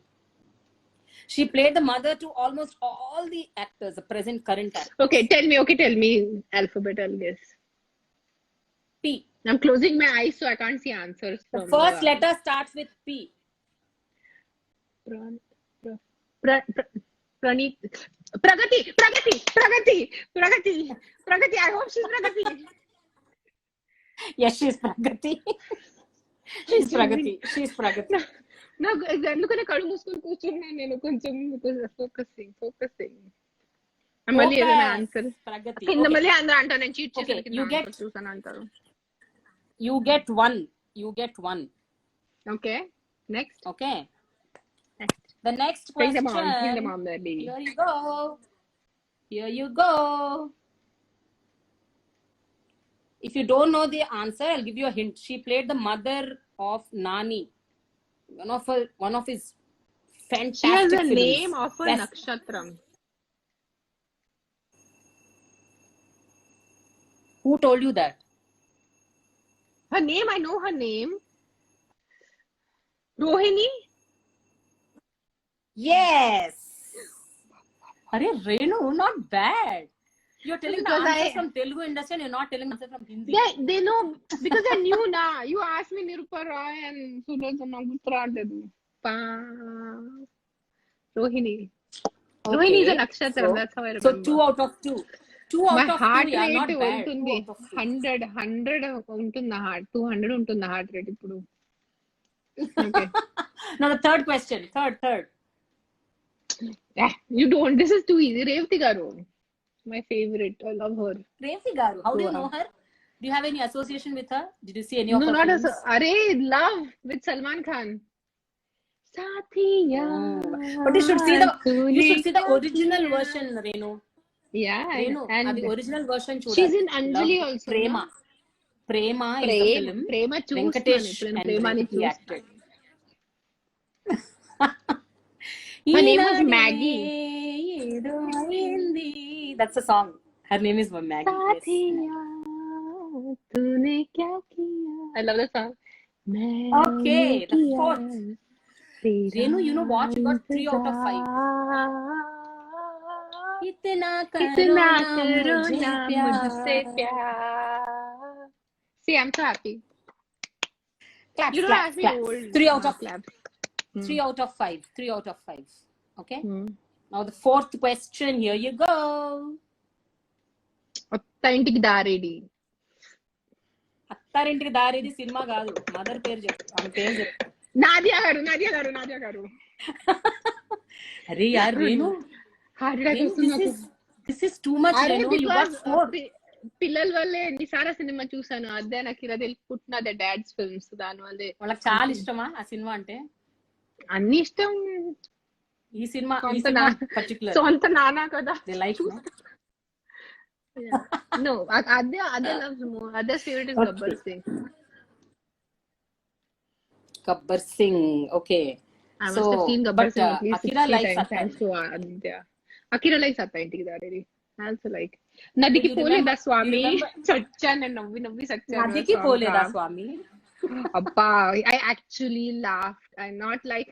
She played the mother to almost all the actors, the present, current actors. Okay, tell me alphabet, I'll guess. P. I'm closing my eyes so I can't see answers. The from first letter starts with P. Praneet. Pragati. I hope she's Pragati. Yes, she's Pragati. She's Pragati. నాకు ఎందుకనే కళ్ళు మూసుకొని కూర్చున్నాను నేను కొంచెం focusing మళ్ళీ ఏదైనా answer Pragati. కింద Okay. మళ్ళీ అందరూ అంటారు నేను చీట్ Okay, చేశాను you కింద get- answer చూసాను అంటారు. You get one. Okay next Okay. The next bring question. them on baby. Here you go. If you don't know the answer, I'll give you a hint. She played the mother of Nani. One of his fantastic She has a films. name of a Yes. nakshatram. Who told you that? Her name, I know her name. Rohini? Yes. Arey Renu, not bad. You're telling Because the answer I- from Telugu industry and you're not telling the answer from Hindi. Yeah, they know because I knew na. You asked me Nirupa Roy and Sulochana Gutradadu. Rohini. Okay. Rohini is a nakshatram, that's how I remember. So 2 out of 2. 2 out My of heart 2, yeah, not rate bad. 2 ఉంటుంది out of 2. 100 ఉంటుంది నా heart 200 ఉంటుంది నా heart rate ఇప్పుడు. Okay. Now the third question. Third. You don't. This is too easy. Revati garu. My favorite. I love her. Revati Garu. How do you know her? Do you have any association with her? Did you see any of No, her not films? as Arey, Love with Salman Khan. Sathiya. But you should see the original version, Renu. Yeah, Renu, and the original version చూడాలి. she's in Anjali Love, also. Prema. no? Prema is a film. Prema Venkatesh చూస్తున్నాను and ప్రేమని Revati acted. Her name was Maggie. ఏదో అయింది. That's the song. Her name is Maggie. Yes. Sathiya, तूने क्या किया? I love that song. Okay, the मैंने fourth. किया Renu, you know what? You got 3 out of 5. इतना करो ना मुझसे प्यार. See, I'm so happy. Claps, You don't claps, ask me claps. old. 3 out of claps. 3 out of 5. 3 out of 5. Okay. Hmm. Now the fourth question. Here you go. కొత్త ఇంటికి దారేడి. Attarintiki Daredi cinema కాదు. Mother పేరు చెప్పు. ఆమె పేరు చెప్పు. నాదియా గారు. అరే యార్ రేణు. హార్ట్ అటాక్ వస్తుంది నాకు. This is too much, అరే Renu. You got 4. పిల్లల వల్లే ఎన్నిసార్లు సినిమా చూసాను. అదే నాకు ఇలా తెలిపుట్టిన అదే డాడ్స్ ఫిల్మ్స్ దాని వల్లే వాళ్ళకి చాలా ఇష్టమా ఆ సినిమా అంటే? అన్ని ఇష్టం. ఈ సినిమా పర్టికులర్ సొంత నాన్న కదా. దే లైక్ No, అదే loves more. Other favorite is Gabbar Singh. Gabbar Singh. Okay. I must have seen Gabbar Singh at least Akira 60 likes times. Atta. Thanks to Aditya. Akira likes Atta ఇంటికి దారేడి. I also like. నదికి పోలేదా స్వామి. చచ్చాను నవ్వి సచ్చాను. నదికి పోలేదా స్వామి. అబ్బా, I actually laughed. I'm not like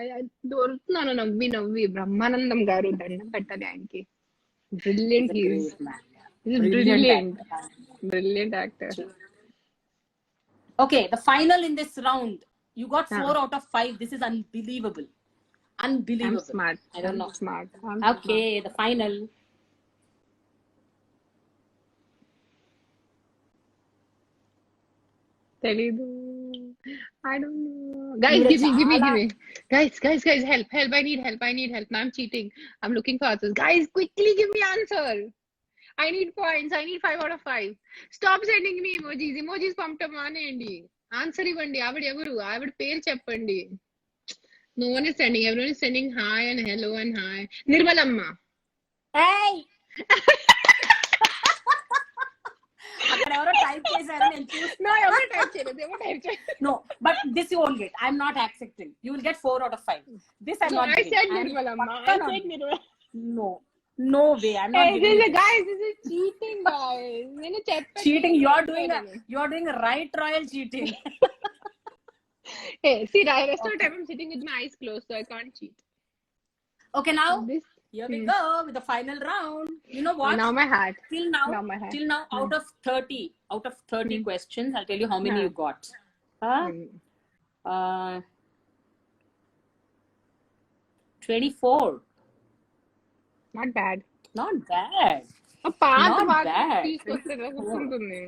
I దొరుకుతున్నాను నవ్వి. బ్రహ్మానందం గారు దండం పెట్టాలి ఆయనకి. Brilliant he is. He's brilliant actor. Okay, the final in this round. You got 4 out of 5. This is unbelievable. I'm smart. I don't know. Smart. Okay, the final. తెలీదు. I don't know. Guys, give me. Guys, help. I need help. Now I'm cheating. I'm looking for answers. Guys, quickly give me answer. I need points. I need 5 out of 5. Stop sending me emojis. Emojis పంపటం మానేయండి. Answer ఇవ్వండి. ఆవిడ పేరు చెప్పండి. No one is sending. Everyone is sending hi and hello and hi. Nirmalamma. Hey! అక్కడ ఎవరో type చేశారు నేను చూసి No, ఎవరు టైప్ చేయలేదు, ఎవరు టైప్ చేయలేదు. no, but this you won't get. I'm not accepting. You will get 4 out of 5. This I'm No, not I getting. said I'm Nirmalamma. I pakka said Nirmala. no way. I'm not Hey, giving you this. guys, this is cheating, guys. నేను చెప్పాను. Cheating. You're doing a right royal cheating. Hey, see, rest of the time I'm sitting with my eyes closed, so I can't cheat. Okay, now This, here we go with the final round. You know what? now my heart. Till Now my heart. out of 30 questions, I'll tell you how many you got. Hmm. 24. Not bad. Not bad. ఆ పాత Not పాట bad. తీసుకొస్తే గుర్తుంటుంది.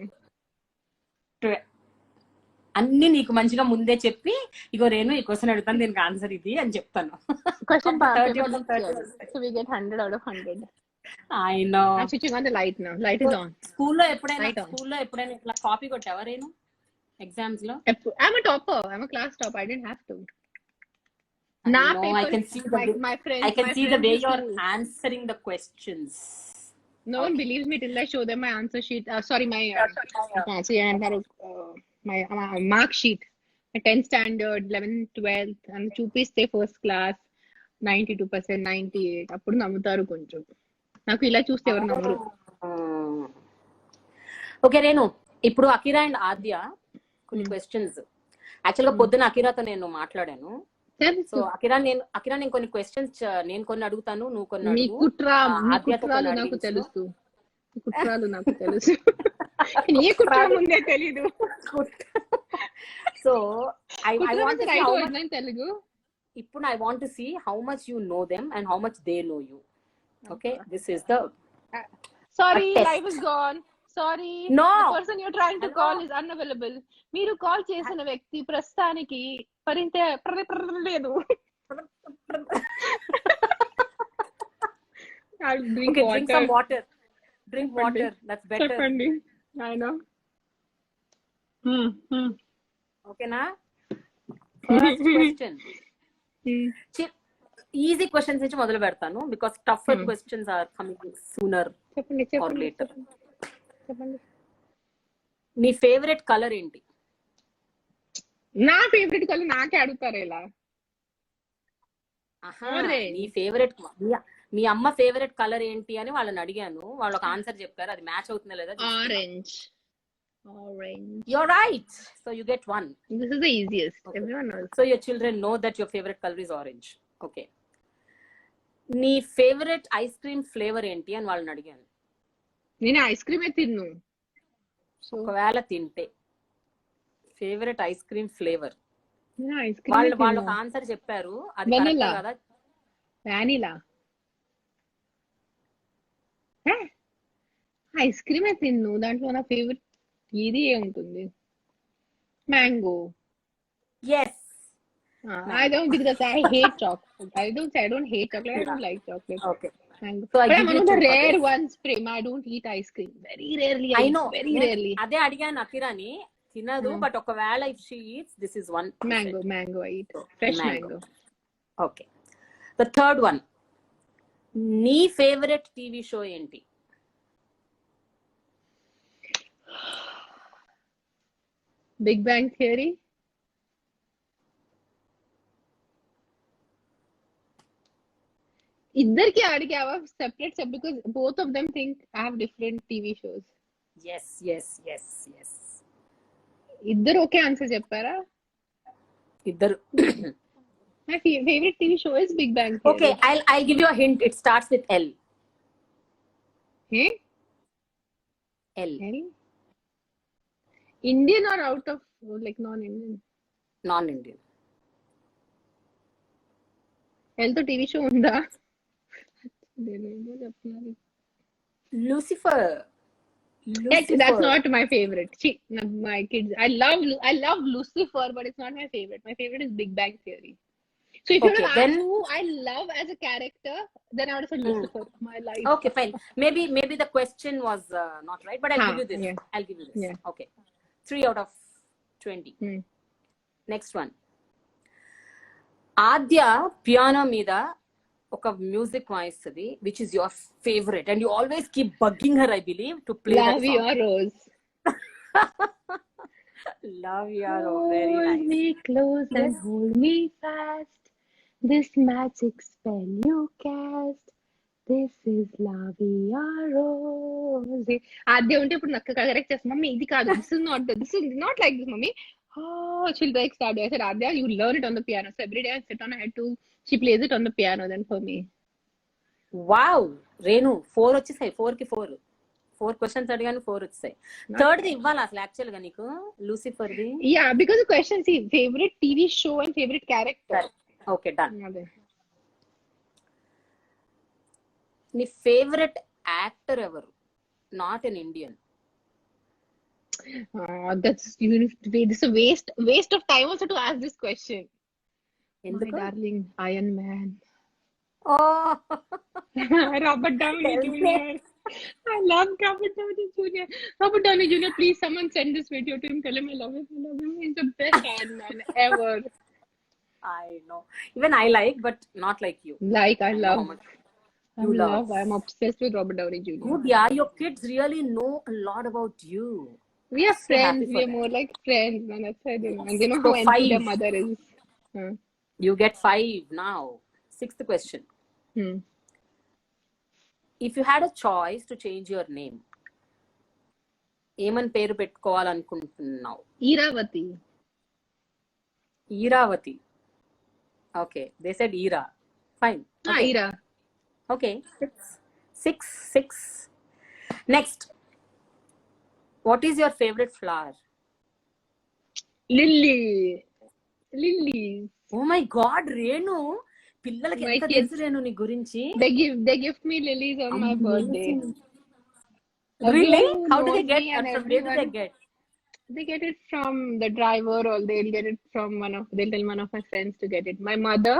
అన్ని నీకు మంచిగా ముందే చెప్పి ఇగో రేణు ఈ క్వశ్చన్ అడుగుతాను దీనికి ఆన్సర్ ఇది అని చెప్తాను. Question Thirty. so we get 100 out of 100. I know. I'm switching on the light now. Light is on. స్కూల్లో Right on. ఎప్పుడైనా ఇట్లా కాపీ కొట్టావా రేణు ఎగ్జామ్స్ లో? I'm a topper. I'm a class topper. I didn't have to. No, I can see my friends. I can my see the friends way used you're to- answering the questions. No one believes me till I show them my answer sheet. Sorry, my answer and my mark sheet. My 10th standard, 11th, 12th, and చూపిస్తే first class 92%, 98. అప్పుడు నమ్ముతారు కొంచెం. నాకు ఇలా చూస్తే ఎవరు నమ్మరు. Okay Renu, ఇప్పుడు అకిరా అండ్ ఆద్య కొన్ని క్వశ్చన్స్. యాక్చువల్ గా పొద్దున అకిరాతో నేను మాట్లాడాను. సో అకిరా నేను కొన్ని క్వశ్చన్స్ నేను కొన్ని అడుగుతాను, నువ్వు కొన్ని మీ అడుగు. కుట్రాలు నాకు తెలుసు. మీ కుట్రాలు నాకు తెలుసు. నీ కుట్ర ముందే తెలీదు. So I want Telugu. ఇప్పుడు I want to see how much you know them and how much they know you. Okay, this is the sorry, A test. Live is gone. Sorry, No. the person you're trying to call is unavailable. మీరు call చేసిన వ్యక్తి ప్రస్తుతానికి లేదు. I'll drink Okay, water. drink some water. Drink water. That's better. చెప్పండి. I know. Okay, na? First question. Easy questions నుంచి మొదలు పెడతాను because tougher questions are coming sooner or later. చెప్పండి. నీ ఫేవరెట్ కలర్ ఏంటి? నా ఫేవరెట్ కలర్ నాకే అడుగుతారు ఇలా. నీ ఫేవరెట్ మీ అమ్మ ఫేవరెట్ కలర్ ఏంటి అని వాళ్ళని అడిగాను. వాళ్ళు ఒక ఆన్సర్ చెప్పారు, అది మ్యాచ్ అవుతుందా లేదా? Orange. You're right. So you get 1. This is the easiest. Okay. Everyone knows. So your children know that your favorite color is orange. Okay. నీ ఫేవరెట్ ఐస్ క్రీమ్ ఫ్లేవర్ ఏంటి అని వాళ్ళని అడిగాను. నేను ఐస్ క్రీమే తిన్ను. ఒకవేళ తింటే favourite ice cream flavour ice వాళ్ళు క్రీమ్ ఒక ఆన్సర్ చెప్పారు, అది Vanilla. correct కదా? వానిలా. ఐస్ క్రీమే తిన్ను, దాంట్లో నా ఫేవరెట్ ఇది ఏముంటుంది? Mango. Yes. I don't, because I hate chocolate. I don't hate chocolate. I don't like chocolate. Okay. Mango. So I But give I'm you one of the 2 for rare this. ones, Prema. I don't eat ice cream. Very rarely. I know. Very rarely. అదే అడిగాను అకిరాని, తినదు. But ఒకవేళ if she eats this is 1. Mango. I eat fresh mango. Okay, the third one. నీ favourite TV show ఏంటి? Big Bang Theory. ఇద్దరికి అడిగావా separate because both of them think I have different TV shows. yes. ఇద్దరు okay answer చెప్పారా? ఇద్దరు. My favourite TV show is Big Bang Theory. Okay, I'll give you a hint. It starts with L. L. Indian or out of like non-Indian? Non-Indian. L తో TV show ఉందా? Lucifer. That's not my favorite. My kids. I love Lucifer, but it's not my favorite. My favorite is Big Bang Theory. So if you Okay, were to then- ask who I love as a character, then I would have said Lucifer. My life. Okay, fine. Maybe the question was not right, but I'll give you this. Yeah. I'll give you this. Yeah. Okay. 3 out of 20. Next one. Aadya piano మీద ఒక music వాయిస్తుంది which is your favourite and you always keep bugging her, I believe, to play Love your rose. Love Yaro, very Hold nice. me close and Yes. hold me fast. This magic spell you cast. This is Lavia Rose. ఆద్య ఉంటే ఇప్పుడు నాకు correct చేస్తా mummy ఇది కాదు this is not like this mummy she'll like start I said Adya you learn it on the piano so every day I sit on I had to she plays it on the piano then for me. Wow Renu 4 వచ్చేసాయి 4 కి 4 questions అడిగాను 4 వచ్చేసాయి third the ఇవ్వాలి అసలు actual గా నీకు Lucifer the Yeah, because the question see favorite TV show and favorite character. Okay done అదే నీ ఫేవరెట్ యాక్టర్ ఎవరు not an Indian That's you this is a waste of time also to ask this question. My ఎందుకు darling Iron Man. Oh Robert Downey Jr. I love Robert Downey Jr. Robert Downey Jr. Please someone send this video to him. Tell him I love him. I love him. He's the best Iron Man ever. I know even I like but not like you Like I I know love. how much you love. I'm obsessed with Robert Downey Jr. Good, yeah, your kids really know a lot about you. We are So friends. happy for We are them. more like friends, man. That's why they know. And they know So how into their 5. mother is. Huh. You get 5 now. 6th question. If you had a choice to change your name, ఏమని పేరు పెట్టుకోవాలనుకుంటున్నావు? Iravati. ఈరావతి. Okay, they said Ira. Fine. Okay. Ira. Okay. 6. Next. What is your favorite flower? Lily. Oh my God, Renu. పిల్లలకి My ఎంత kids. తెలుసు రేణు నీ గురించి? They gift me lilies on my birthday. Really? Everyone who How do they knows get? me and And from where do they everyone- get? They get it from the driver or they'll get it from they'll tell one of my friends to get it. My mother,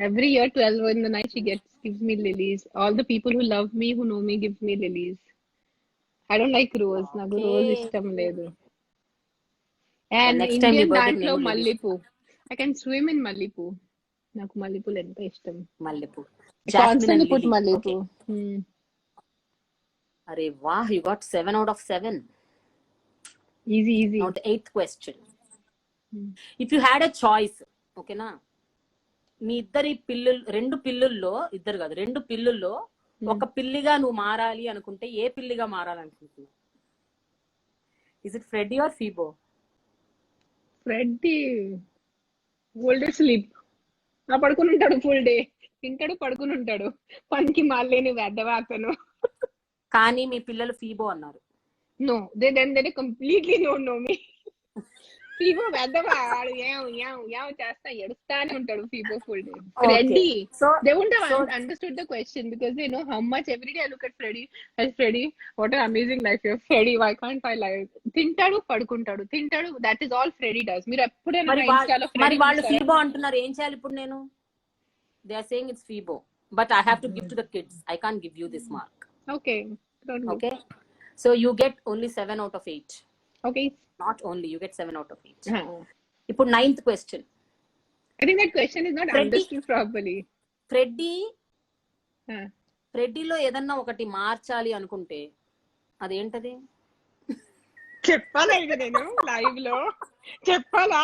every year 12 in the night, she gives me lilies. All the people who love me, who know me, gives me lilies. I don't like rose. Naku rose ishtam ledu. And next time Indian నీ birthday దాంట్లో నేను lilies. మల్లెపూ. I can swim in మల్లెపూ. నాకు మల్లెపూలు ఎంత ఇష్టం. మల్లెపూ. I Jasmine constantly and put lily. మల్లెపూ. Okay. అరే వాహ్, you got 7 out of 7. Easy. Now the 8th question. If you had a choice, ఓకేనా, మీ రెండు పిల్లుల్లో ఇద్దరు కాదు 2 పిల్లుల్లో ఒక పిల్లిగా నువ్వు మారాలి అనుకుంటే ఏ పిల్లిగా మారాలనుకుంటున్నావు? Is it Freddy or Phoebo? Freddy. Old sleep. నా పడుకుని ఉంటాడు ఫుల్ డే. తింటాడు పడుకుని ఉంటాడు. పనికి మాలేని వెద్దవాకను. కానీ మీ పిల్లలు ఫీబో అన్నారు. No, they completely don't know me. ఫీబో వెద్దవా వాడు యావ్ చేస్తా ఎడుస్తానే ఉంటాడు ఫీబో full day. Freddy. So They wouldn't have understood the question because they know how much every day I look at Freddy. As Freddy, what an amazing life you have. Freddy, why can't I live? తింటాడు పడుకుంటాడు తింటాడు. That is all Freddy does. మీరు ఎప్పుడైనా మరి వాళ్ళు ఫీబో అంటున్నారు, ఏం చేయాలి ఇప్పుడు నేను? They are saying it's Phoebo, but I have to give to the kids. I can't give you this mark. Okay. Okay. So you get only 7 out of 8. Okay. Not only, you get 7 out of 8. Uh-huh. ఇప్పుడు 9th question. I think that question is not Freddy. understood properly. ఫ్రెడ్డీలో ఏదన్నా ఒకటి మార్చాలి అనుకుంటే అదేంటది? చెప్పాలా ఇక నేను live లో చెప్పాలా?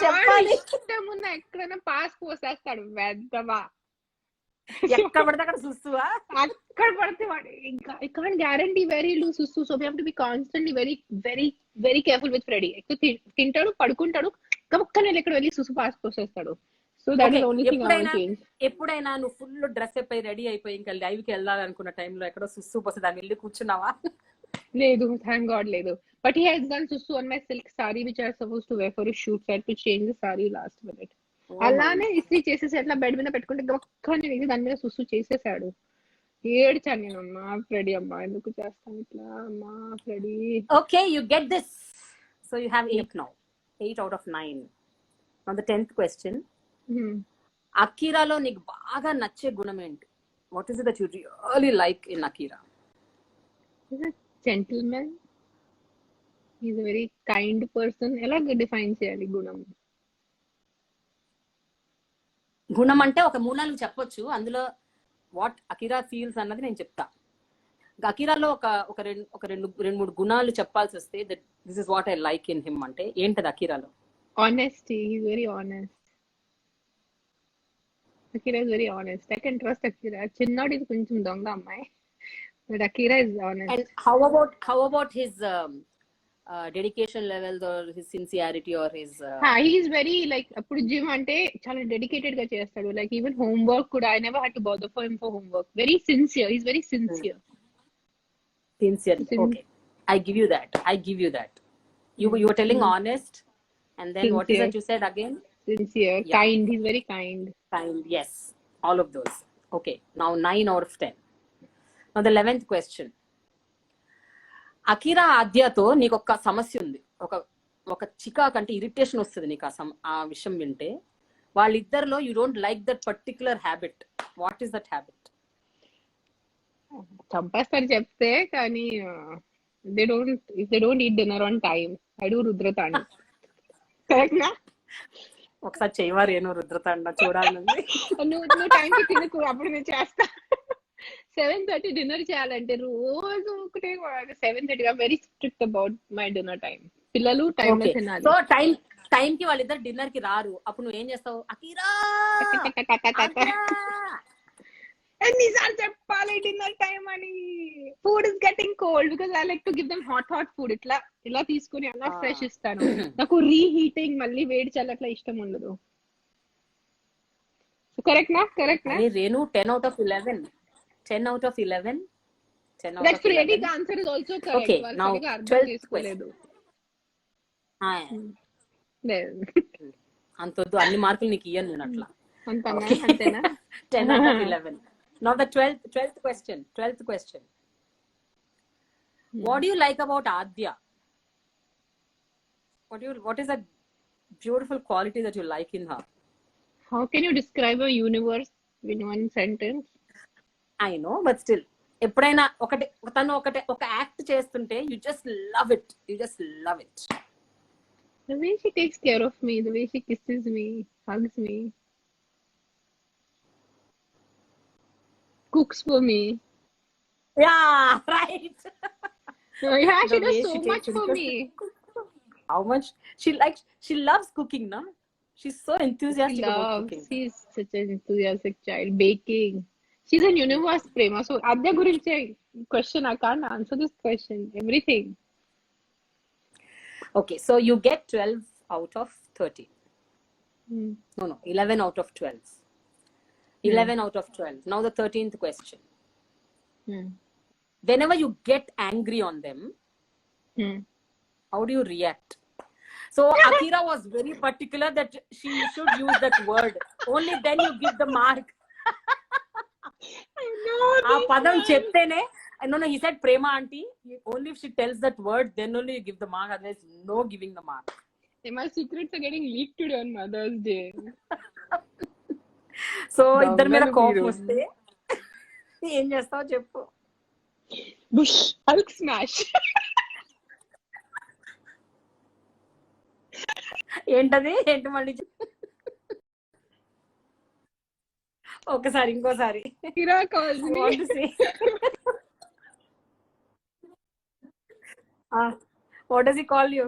చెప్పాలి. ముందు ఎక్కడైనా పాస్ పోసేస్తాడు వెద్దవా. ఎక్కడ పడితే అక్కడ చూస్తువా? అక్కడ పడితే వాడు ఇంకా I can't guarantee where he'll do susu, so we have to be constantly very careful with Freddy. తింటాడు పడుకుంటాడు కమ్మక్కనే ఎక్కడ వెళ్ళి సుసు pass పోసేస్తాడు. So that is the only thing I will change. ఎప్పుడైనా నువ్వు ఫుల్ డ్రెస్ అయిపోయి రెడీ అయిపోయి ఇంకా లైవ్ కి వెళ్ళాలనుకున్న టైంలో ఎక్కడో సుస్సు పోస్తే దాన్ని వెళ్ళి కూర్చున్నావా? లేదు, thank God లేదు. But he has done susu on my silk saree which I was supposed to wear for a shoot. So I had to change the saree last minute. అలానే ఇస్త్రీ చేసేసి అట్లా బెడ్ మీద పెట్టుకుంటే ఒక్కని వేసి దాని మీద సుసు చేసేసాడు. ఏడ్చాను నేను. అమ్మా ఫ్రెడీ అమ్మా ఎందుకు చేస్తాను ఇట్లా అమ్మా Freddy. Okay, you get this. So you have 8 now. 8 out of 9. Now the 10th question. అకీరాలో నీకు బాగా నచ్చే గుణం ఏంటి? What is it that you really like in Akira? He's a gentleman. He's a very kind person. ఎలా define చేయాలి గుణం? గుణం అంటే ఒక 3-4 చెప్పొచ్చు, అందులో వాట్ అకిరా ఫీల్స్ అన్నది నేను చెప్తా. అకీరాలో ఒక రెండు మూడు గుణాలు చెప్పాల్సి వస్తే this is what I like in him అంటే ఏంటది అకీరాలో? Honesty. He's very honest. Akira is very honest. I can trust Akira. చిన్నోడి కొంచెం దొంగ అమ్మాయి. But Akira is honest. And how about his dedication levels or his sincerity or his He is very like అప్పుడు gym అంటే చాలా dedicated గా చేస్తాడు. Like even homework కూడా I never had to bother for him for homework. Very sincere. He's very sincere. Okay, I give you that. You were telling honest, and then what is Sincere. that you said again? Sincere. Yeah. Kind. He's very kind. Kind, yes, all of those. Okay, now 9 out of 10. Now the 11th question. Akira ఆద్యతో నీకు ఒక సమస్య ఉంది, ఒక చికాకు అంటే irritation వస్తుంది నీకు ఆ విషయం వింటే. వాళ్ళిద్దరిలో you don't like that particular habit. What is that habit? చంపేస్తారు చెప్తే, కానీ they don't eat dinner on time. I do రుద్రతాండ. కరెక్ట్ నా? ఒకసారి చేయవారేను రుద్రతాండ చూడాలని. నువ్వు టైంకి తినకు, అప్పుడు నేను చేస్తా. 7:30 డిన్నర్ చేయాలంటే రోజు ఒకటే 7:30. Very strict about my dinner time. పిల్లలు టైం లో తినాలి. సో టైం కి వాళ్ళిద్దరు డిన్నర్ కి రారు, అప్పుడు నువ్వు ఏం చేస్తావు? అకీరా ఎన్నిసార్లు చెప్పాలి డిన్నర్ టైం అని. Food is getting cold because I like to give them hot food. ఇలా తీసుకుని అలా ఫ్రెష్ ఇస్తాను. నాకు రీహీటింగ్ మళ్ళీ వేడి చల్లట్లా ఇష్టం ఉండదు. కరెక్ట్ నా? Renu 10 out of 11. That Freddy's answer is also correct. Okay, now 12th question. అంతొద్దు, అన్ని మార్కులు నీకు ఇయ్యను నేను అట్లా. అంతేనా? 10 out of 11. Now the 12th question. What do you like about Adya? What is that beautiful quality that you like in her? How can you describe a universe in one sentence? I know, but still, ఎప్పుడైనా తను ఒక act చేస్తుంటే you just love it. The way she takes care of me, the way she kisses me, hugs me, cooks for me. Yeah, right. Yeah, she The does way so she much takes for interest me. How much she loves cooking, na? She's so enthusiastic about cooking. She's such an enthusiastic child. Baking. She's a universe, Prema. So, Adya gurinche question, I can't answer this question. Everything. Okay, so you get 12 out of 30. No, 11 out of 12. 11 out of 12. Now the 13th question. Whenever you get angry on them, how do you react? So Akira was very particular that she should use that word. Only then you give the mark. I know. ఆ పదం చెప్తేనే. No, he said Prema auntie, only if she tells that word, then only you give the mark. Otherwise, no giving the mark. My secrets are getting leaked today on Mother's Day. So ఇద్దరి మీద కోపం వస్తే ఏం చేస్తావు చెప్పు? Bush. Hulk smash. ఏంటి మళ్ళీ ఒకసారి ఇంకోసారి. Kira calls me. Want to say? What does he call you?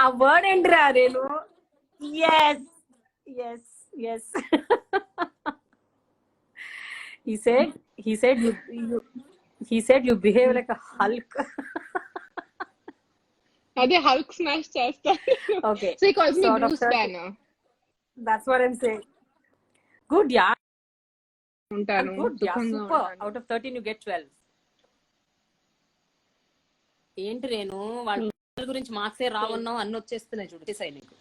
ఆ వర్డ్ ఏంటిరా Renu? Yes. He said you behave like a Hulk. అదే Hulk smash చేస్తా. Okay. So he calls me Sort of Bruce 30. Banner. That's what I'm saying. Good, yeah. ఉంటాను. Good, yeah. సుఖంగా Super. ఉంటాను. Out of 13 you get 12. ఏంటి రేణు వాళ్ళ గురించి మార్క్సే రావన్నావు, అన్ని వచ్చేస్తున్నాయి చూడు. వచ్చేసాయి నీకు.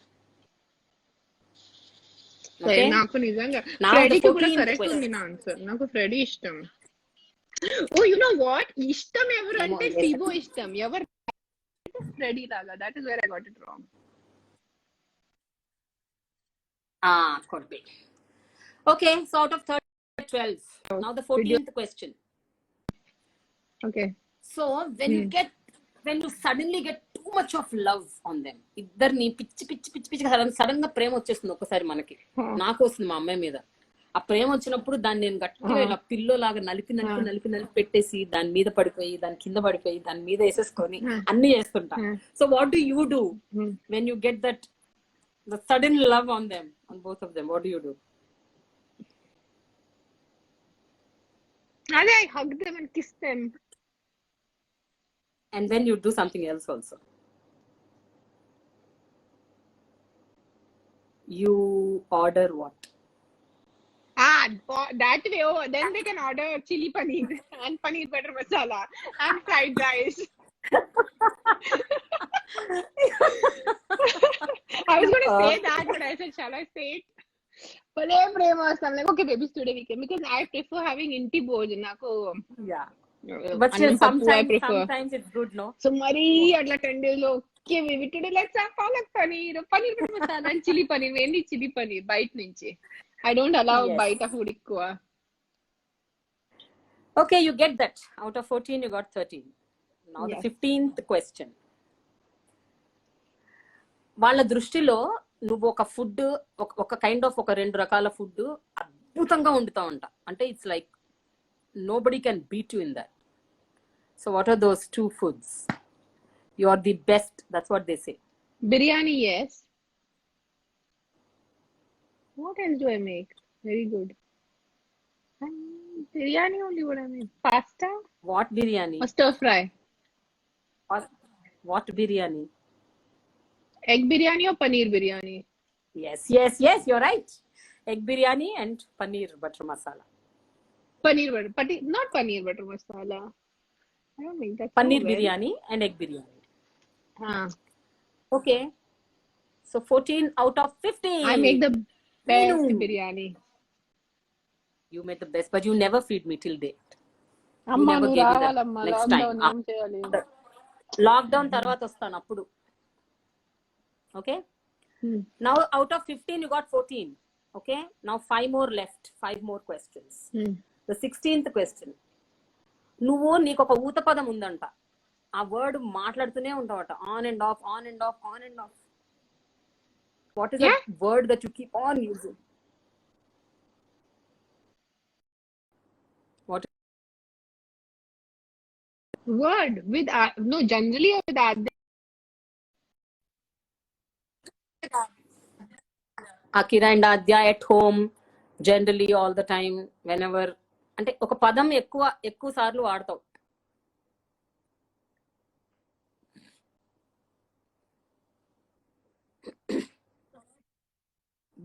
సరే, నాకు నిజంగా Now ఫ్రెడీకి the కూడా 14th కరెక్ట్ question. ఉంది నా ఆన్సర్. నాకు ఫ్రెడీ ఇష్టం. ఓ యు నో వాట్, ఇష్టం ఎవరు అంటే Come on, ఫీబో ఇష్టం. ఎవరు ఫ్రెడీ లాగా. That is where I got it wrong. Could be. Okay, so out of 30, 12. Now the 14th question. Okay. So when you suddenly get too much of love on them. ఇద్దరిని పిచ్చి పిచ్చి పిచ్చి పిచ్చి sudden గా ప్రేమ వచ్చేస్తుంది ఒక్కసారి మనకి. నాకు వస్తుంది మా అమ్మాయి మీద. ఆ ప్రేమ వచ్చినప్పుడు దాన్ని నేను గట్టిగా ఇలా పిల్లో లాగా నలిపి నలిపి నలిపి నలిపి పెట్టేసి దాని మీద పడిపోయి దాని కింద పడిపోయి దాని మీద వేసేసుకొని అన్ని చేస్తుంటా. So what do you do when you get that the sudden love on them, on both of them? What do you do? అదే, I hug them and kiss them. And then you do something else also. You order what? That way. Oh, then they can order chili paneer and paneer butter masala and fried rice. I was going to say that, but I said, shall I say it? But I'm like, okay, baby, today weekend, because I prefer having inti bhojan. Yeah. But still, sometimes it's good, no? So Mari atla 10 days lo, okay baby, today let's have palak paneer butter masala and chili paneer. Vendi chili paneer bite nunchi. I don't allow bite of food ఎక్కువ. Okay, you get that. Out of 14 you got 13. Now the 15th question. వాళ్ళ దృష్టిలో నువ్వు ఒక food, ఒక kind of ఒక 2 రకాల food అద్భుతంగా వండుతావు అంట. అంటే it's like nobody can beat you in that. So what are those 2 foods? You are the best. That's what they say. Biryani, yes. What else do I make? Very good. Biryani only what I make. Pasta? What biryani? Or stir fry? What biryani? Egg biryani or paneer biryani? Yes, you're right. Egg biryani and paneer butter masala. Not paneer butter masala. I don't think that's paneer biryani and egg biryani. Okay. So 14 out of 15. I make the best biryani. You made the best, but you never feed me till date. Amma nu ravalamma, lockdown em cheyali. Lockdown tarvata ostanu appudu. Okay? Now out of 15 you got 14. Okay? Now 5 more left. 5 more questions. The 16th question. నువ్వు నీకు ఒక ఊత పదం ఉందంట. ఆ word మాట్లాడుతూనే ఉంటావట. On and off, on and off, on and off. What is that word that you keep on using? What word with no, generally or with Akira and Adya at home, generally, all the time, whenever. అంటే ఒక పదం ఎక్కువ సార్లు వాడతావు.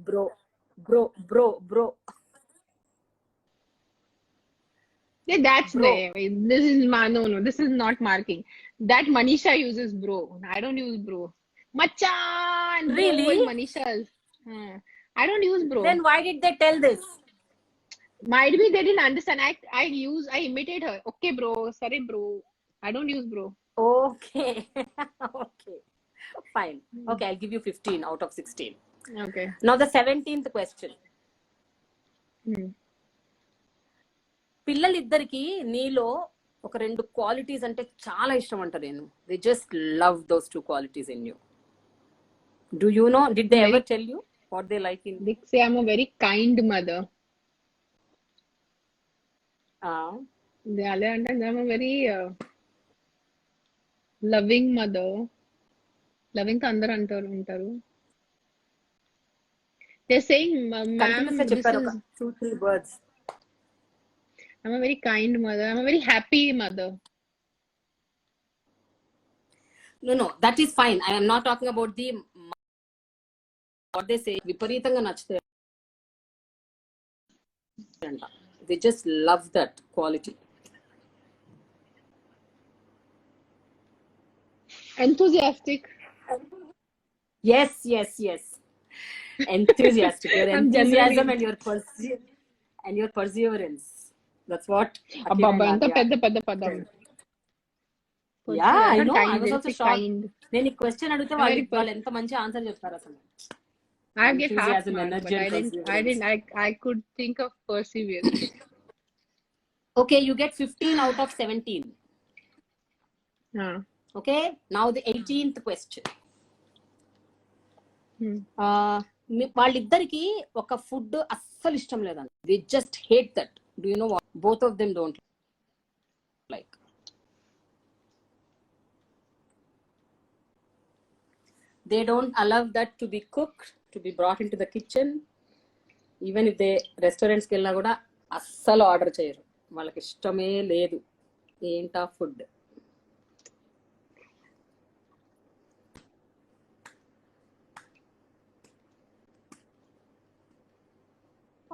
Bro. Yeah, that's bro. This is no, this is not marking. That Manisha uses bro. I don't use bro. Machan. Really? Bro, Manisha. I don't use bro. Then why did they tell this? Might be they didn't understand. I imitate her. Okay, bro. Sorry, bro. I don't use bro. Okay. Okay. Fine. Okay, I'll give you 15 out of 16. Okay. Now the 17th question. పిల్లలిద్దరికి నీలో ఒక 2 qualities అంటే చాలా ఇష్టం అంట. నేను they just love those 2 qualities in you. Do you know? Did they ever tell you what they like in? They say I'm a very kind mother. I'm a very loving mother. Loving ka andar antaru. They're saying, ma'am, this is 2-3 words. I'm a very kind mother. I'm a very happy mother. No, that is fine. I am not talking about the what they say. విపరీతంగా నచ్చుతాయి. They just love that quality. Enthusiastic. Yes. Enthusiastic. Your enthusiasm and your perseverance. That's what. Abba, anta pedda padam. Yeah, I know. I was also shocked. నేను ఈ question అడిగితే వాళ్ళు ఎంత మంచి answer చెప్తారు అసలు. I get half mark, but I could think of perseverance. Okay, you get 15 out of 17. Okay, now the 18th question. వాళ్ళిద్దరికి ఒక ఫుడ్ అస్సలు ఇష్టం లేదండి. They just hate that. Do you know what both of them don't like? They don't allow that to be cooked, to be brought into the kitchen. Even if they రెస్టారెంట్స్కి వెళ్ళినా కూడా అస్సలు order చేయరు. వాళ్ళకి ఇష్టమే లేదు. ఏంటా ఫుడ్?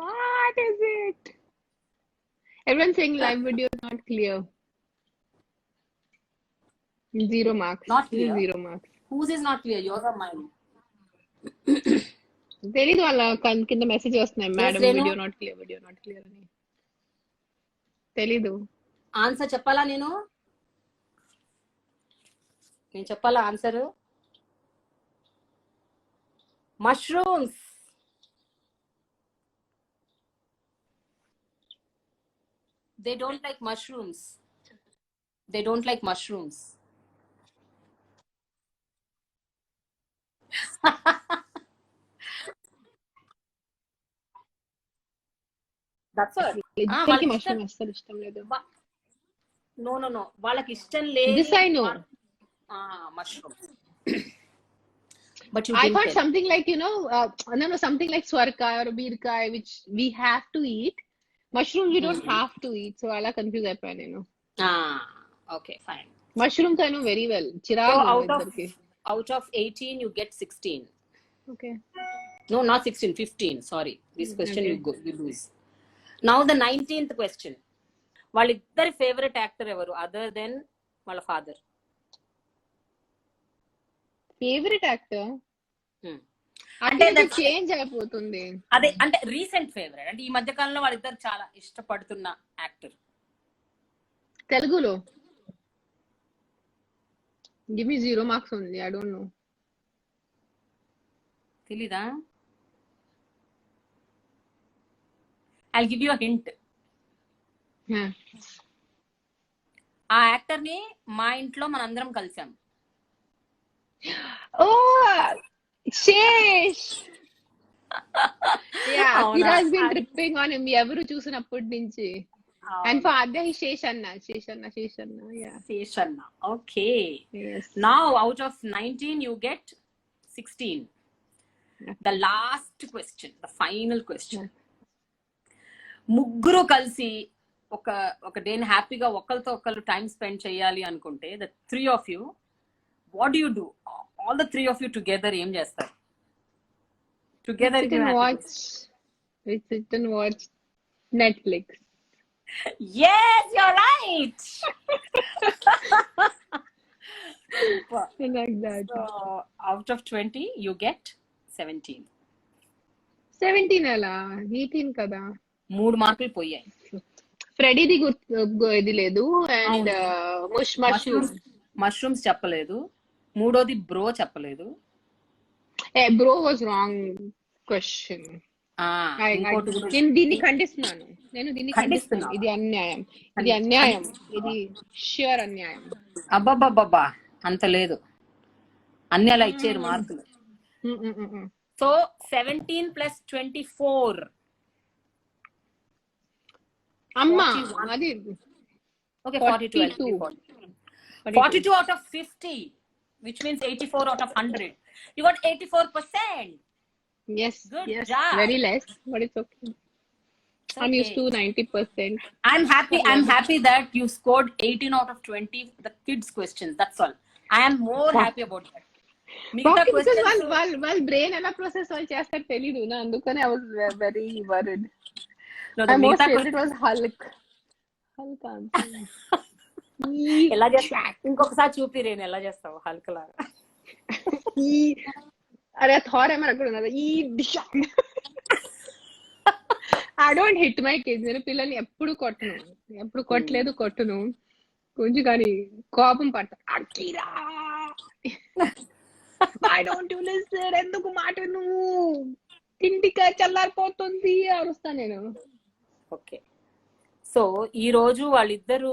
What is it? Everyone saying live video is not clear. 0 marks. Not This is clear. 0 marks. Whose is not clear? Yours or mine? తెలీదు, వాళ్ళ కింద మెసేజ్ వస్తున్నాయి, madam Renu. Video not clear అని. తెలీదు. ఆన్సర్ చెప్పాలా? నేను చెప్పాలా answer? Mushrooms. They don't like mushrooms. They don't like mushrooms. That's all. ఇద్దరికి మష్రూమ్ అస్సలు ఇష్టం లేదు. No. వాళ్ళకి ఇష్టం లేదు. This I know. Mushrooms. But you I thought something like, no, something like swarkai or birkai, which we have to eat. Mushrooms we don't have to eat. So I'll confuse అయిపోయాను నేను. Okay, fine. Mushrooms I know very well. So out of 18 you get 16. Okay. No, not 16, 15. Sorry. This question okay. you lose. Now the 19th question. వాళ్ళిద్దరి favourite actor ఎవరు other then వాళ్ళ father? Favourite actor అంటే change అయిపోతుంది. అదే అంటే recent favourite, అంటే ఈ మధ్య కాలంలో వాళ్ళిద్దరు చాలా ఇష్టపడుతున్న యాక్టర్. తెలుగులో గివ్ మీ 0 మార్క్స్ ఉంది. I don't know. తెలీదా? I'll give you a hint. ఆ యాక్టర్ ని మా ఇంట్లో మనందరం కలిసాం. Sesh. he has been tripping on him ఎవరు చూసినప్పటి నుంచి. and for Adya he Sesh అన్న. Yeah, శేష్ అన్న. Okay. Yes. Now out of 19 you get 16. The last question, the final question. ముగ్గురు కలిసి ఒక డేని హ్యాపీగా ఒకరితో ఒకరు టైం స్పెండ్ చేయాలి అనుకుంటే, the 3 of you, what do you do? All the 3 of you together ఏం చేస్తారు? Together you can sit and watch Netflix. Yes, you're right. like that. So out of 20 you get 17. 17 అలా 18 కదా. 3 మార్కులు పోయాయి. ఫ్రెడీది ఇది లేదు. అండ్ మష్రూమ్స్ చెప్పలేదు. మూడోది బ్రో చెప్పలేదు. Bro was wrong question. నేను దీన్ని ఖండిస్తున్నాను. ఇది అన్యాయం. ఇది ష్యూర్ అన్యాయం. అబ్బాబ్బాబ్బా, అంత లేదు. అన్ని అలా ఇచ్చారు మార్కులు. సో 17 + 24. అమ్మా అది okay 42 out of 50, which means 84 out of 100. You got 84%. Yes. Good job. Very less, but it's okay. I'm used to 90%. I'm happy that you scored 18 out of 20 the kids questions. That's all. I am more happy about that. Because వాళ్ళ brain ఎలా process వాళ్ళు చేస్తారు తెలీదు నా, అందుకనే I was very worried. No, my most favorite was Hulk. ఎలా చేస్తా? ఇంకొకసారి చూపిరేను ఎలా చేస్తావు హల్క్ లాగా. అరే థార్ ఏమన్నా అక్కడ ఉన్నదా? I don't hit my kids. నేను పిల్లల్ని ఎప్పుడు కొట్టను. కొంచెం కానీ కోపం పడతా. I don't do listen. ఎందుకు మాట నువ్వు తిండిగా చల్లారిపోతుంది అరుస్తా నేను. ఓకే, సో ఈ రోజు వాళ్ళిద్దరు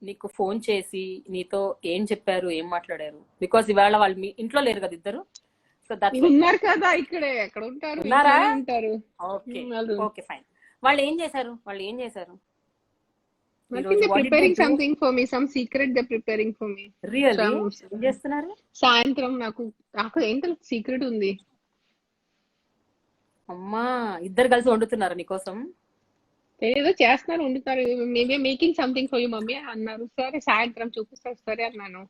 నీకు ఫోన్ చేసి నీతో ఏం చెప్పారు, ఏం మాట్లాడారు? బికాస్ ఇవాళ వాళ్ళు మీ ఇంట్లో లేరు కదా ఇద్దరు. సో దట్స్ ఉన్నారు కదా ఇక్కడే, ఎక్కడ ఉంటారు? ఉన్నారా? ఇంట్లోనే ఉంటారు. ఓకే వాళ్ళు ఓకే ఫైన్. వాళ్ళు ఏం చేశారు? I think they're preparing something for me, some secret they're preparing for me. Really ఏం చేస్తున్నారు? సాయంత్రం నాకు ఏంటో సీక్రెట్ ఉంది. అమ్మా, ఇద్దరు కలిసి వండుతున్నారు నీకోసం? ఏదో చేస్తున్నారు, వండుతారు. Maybe making something for you mummy అన్నారు. సరే సాయంత్రం చూపిస్తారు సరే అన్నాను.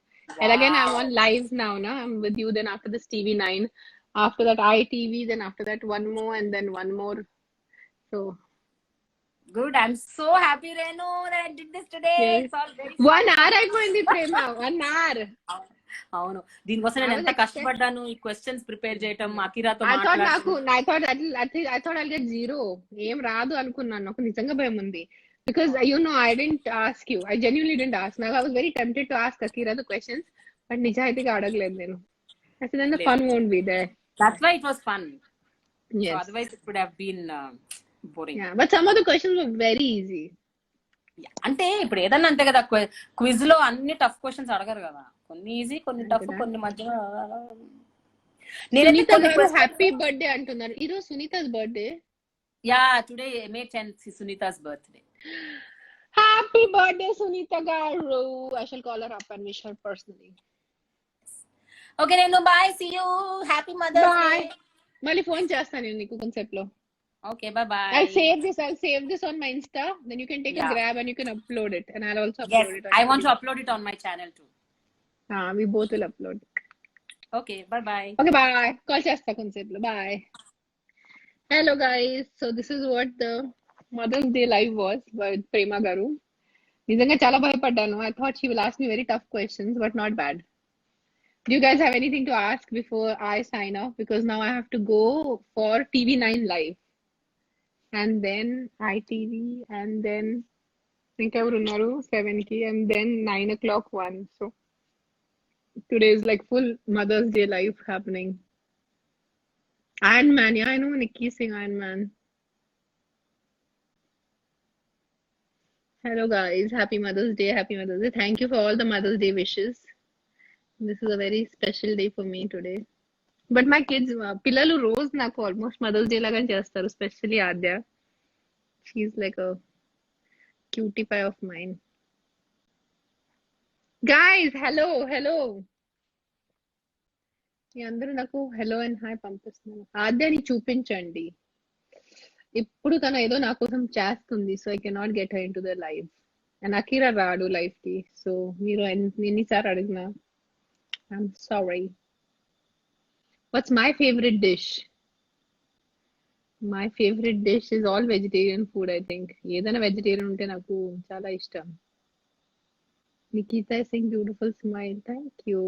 ఎలాగైనా ఐఎమ్ ఆన్ లైవ్ నౌ నా, I'm with you, then after this TV9, after that ITV, then after that one more and then one more. So good, I'm so happy Renu that I did this today. It's all very 1 hour అయిపోయింది ప్రేమ, 1 hour. అవును, దీనికోసం నేను ఎంత కష్టపడ్డాను ఈ questions prepare చేయటం, అకిరాతో I thought I'll get 0. ఏం రాదు అనుకున్నాను. నాకు నిజంగా భయం ఉంది. Because I didn't ask you. I genuinely didn't ask. Now I was very tempted to ask Akira the questions, but నిజాయితీగా అడగలేదు నేను. I said then the fun won't be there. That's why it was fun. Yes. So otherwise it would have been boring. Yeah, but some of the questions were very easy. అంటే ఇప్పుడు ఏదన్నా అంతే కదా, quiz లో అన్ని tough questions అడగరు కదా, కొన్ని ఈజీ, కొన్ని టఫ్, కొన్ని మధ్యలో. సునీత గారు హ్యాపీ బర్త్డే అంటున్నారు. ఈరోజు సునీతా's birthday. Yeah, today May 10th is Sunita's birthday. Happy birthday Sunita garu. I shall call her up and wish her personally. Okay Renu, bye, see you, happy Mother's Day. మళ్ళీ phone చేస్తాను నీకు కొంచెంసేపులో. Okay, bye bye. I'll save this on my Insta, then you can take a grab and you can upload it, and I'll also upload it. I want to upload it on my channel too. We both will upload. Okay, bye bye. Okay, bye. Call chesta konsepulo. Bye. Hello guys. So this is what the Mother's Day live was with Prema garu. నిజంగా చాలా భయపడ్డాను. I thought she will ask me very tough questions, but not bad. Do you guys have anything to ask before I sign off? Because now I have to go for TV9 live. And then ITV, and then ఇంకెవరు ఉన్నారు 7 కి, and then 9 o'clock one. So today is like full Mother's Day live happening. Iron Man, yeah, I know Nikki sing Iron Man. Hello guys, happy Mother's Day, happy Mother's Day. Thank you for all the Mother's Day wishes. This is a very special day for me today. But my kids, పిల్లలు రోజు నాకు almost mothers day లాగా చేస్తారు, especially Aadya. She's like a cutie pie of mine. Guys, hello. మీ అందరూ నాకు hello and hi పంపిస్తున్నారు. ఆద్యని చూపించండి. ఇప్పుడు తను ఏదో నా కోసం చేస్తుంది, so I cannot get her into the live. And Akira రాడు లైవ్ కి, సో మీరు ఎన్నిసార్లు అడిగినా I'm sorry. What's my favorite dish? My favorite dish is all vegetarian food, I think. ఏదైనా వెజిటేరియన్ ఉంటే నాకు చాలా ఇష్టం. Nikita is saying beautiful smile. Thank you.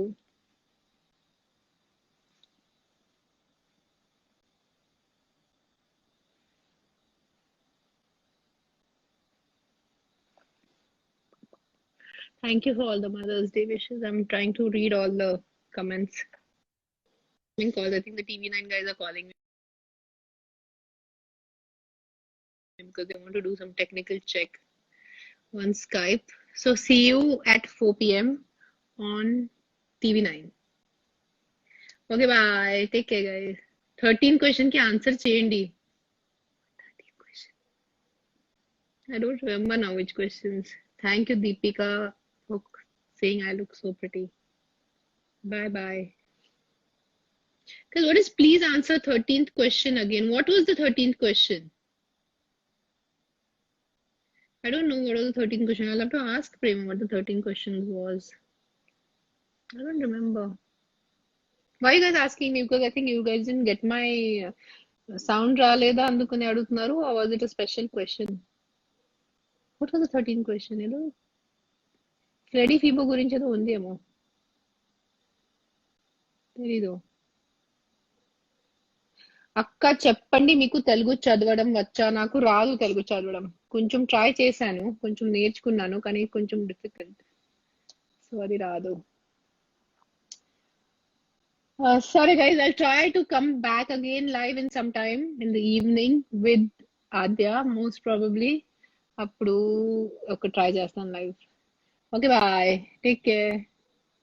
Thank you for all the Mother's Day wishes. I'm trying to read all the comments. Calls. I think the TV9 guys are calling me because they want to do some technical check on Skype. So see you at 4 p.m. on TV9. Okay, bye. Take care, guys. 13 question ki answer cheyandi. 13 question. I don't remember now which questions. Thank you, Deepika, for saying I look so pretty. Bye bye. Because what is, please answer 13th question again. What was the 13th question? I don't know what was the 13th question. I'll have to ask Prema what the 13th question was. I don't remember. Why are you guys asking me? Because I think you guys didn't get my sound raleda andukone adugutunnaru, or was it a special question? What was the 13th question? You know, Freddy Fibo gurinchi edo undi emo. Terido. అక్క చెప్పండి, మీకు తెలుగు చదవడం వచ్చా? నాకు రాదు తెలుగు చదవడం. కొంచెం try చేశాను, కొంచెం నేర్చుకున్నాను, కానీ కొంచెం డిఫికల్ట్. సో అది రాదు. Sorry guys, I'll try to come back again live in some time in the evening with Adya, most probably. అప్పుడు ఒక ట్రై చేస్తాను live. Okay, bye. Take care.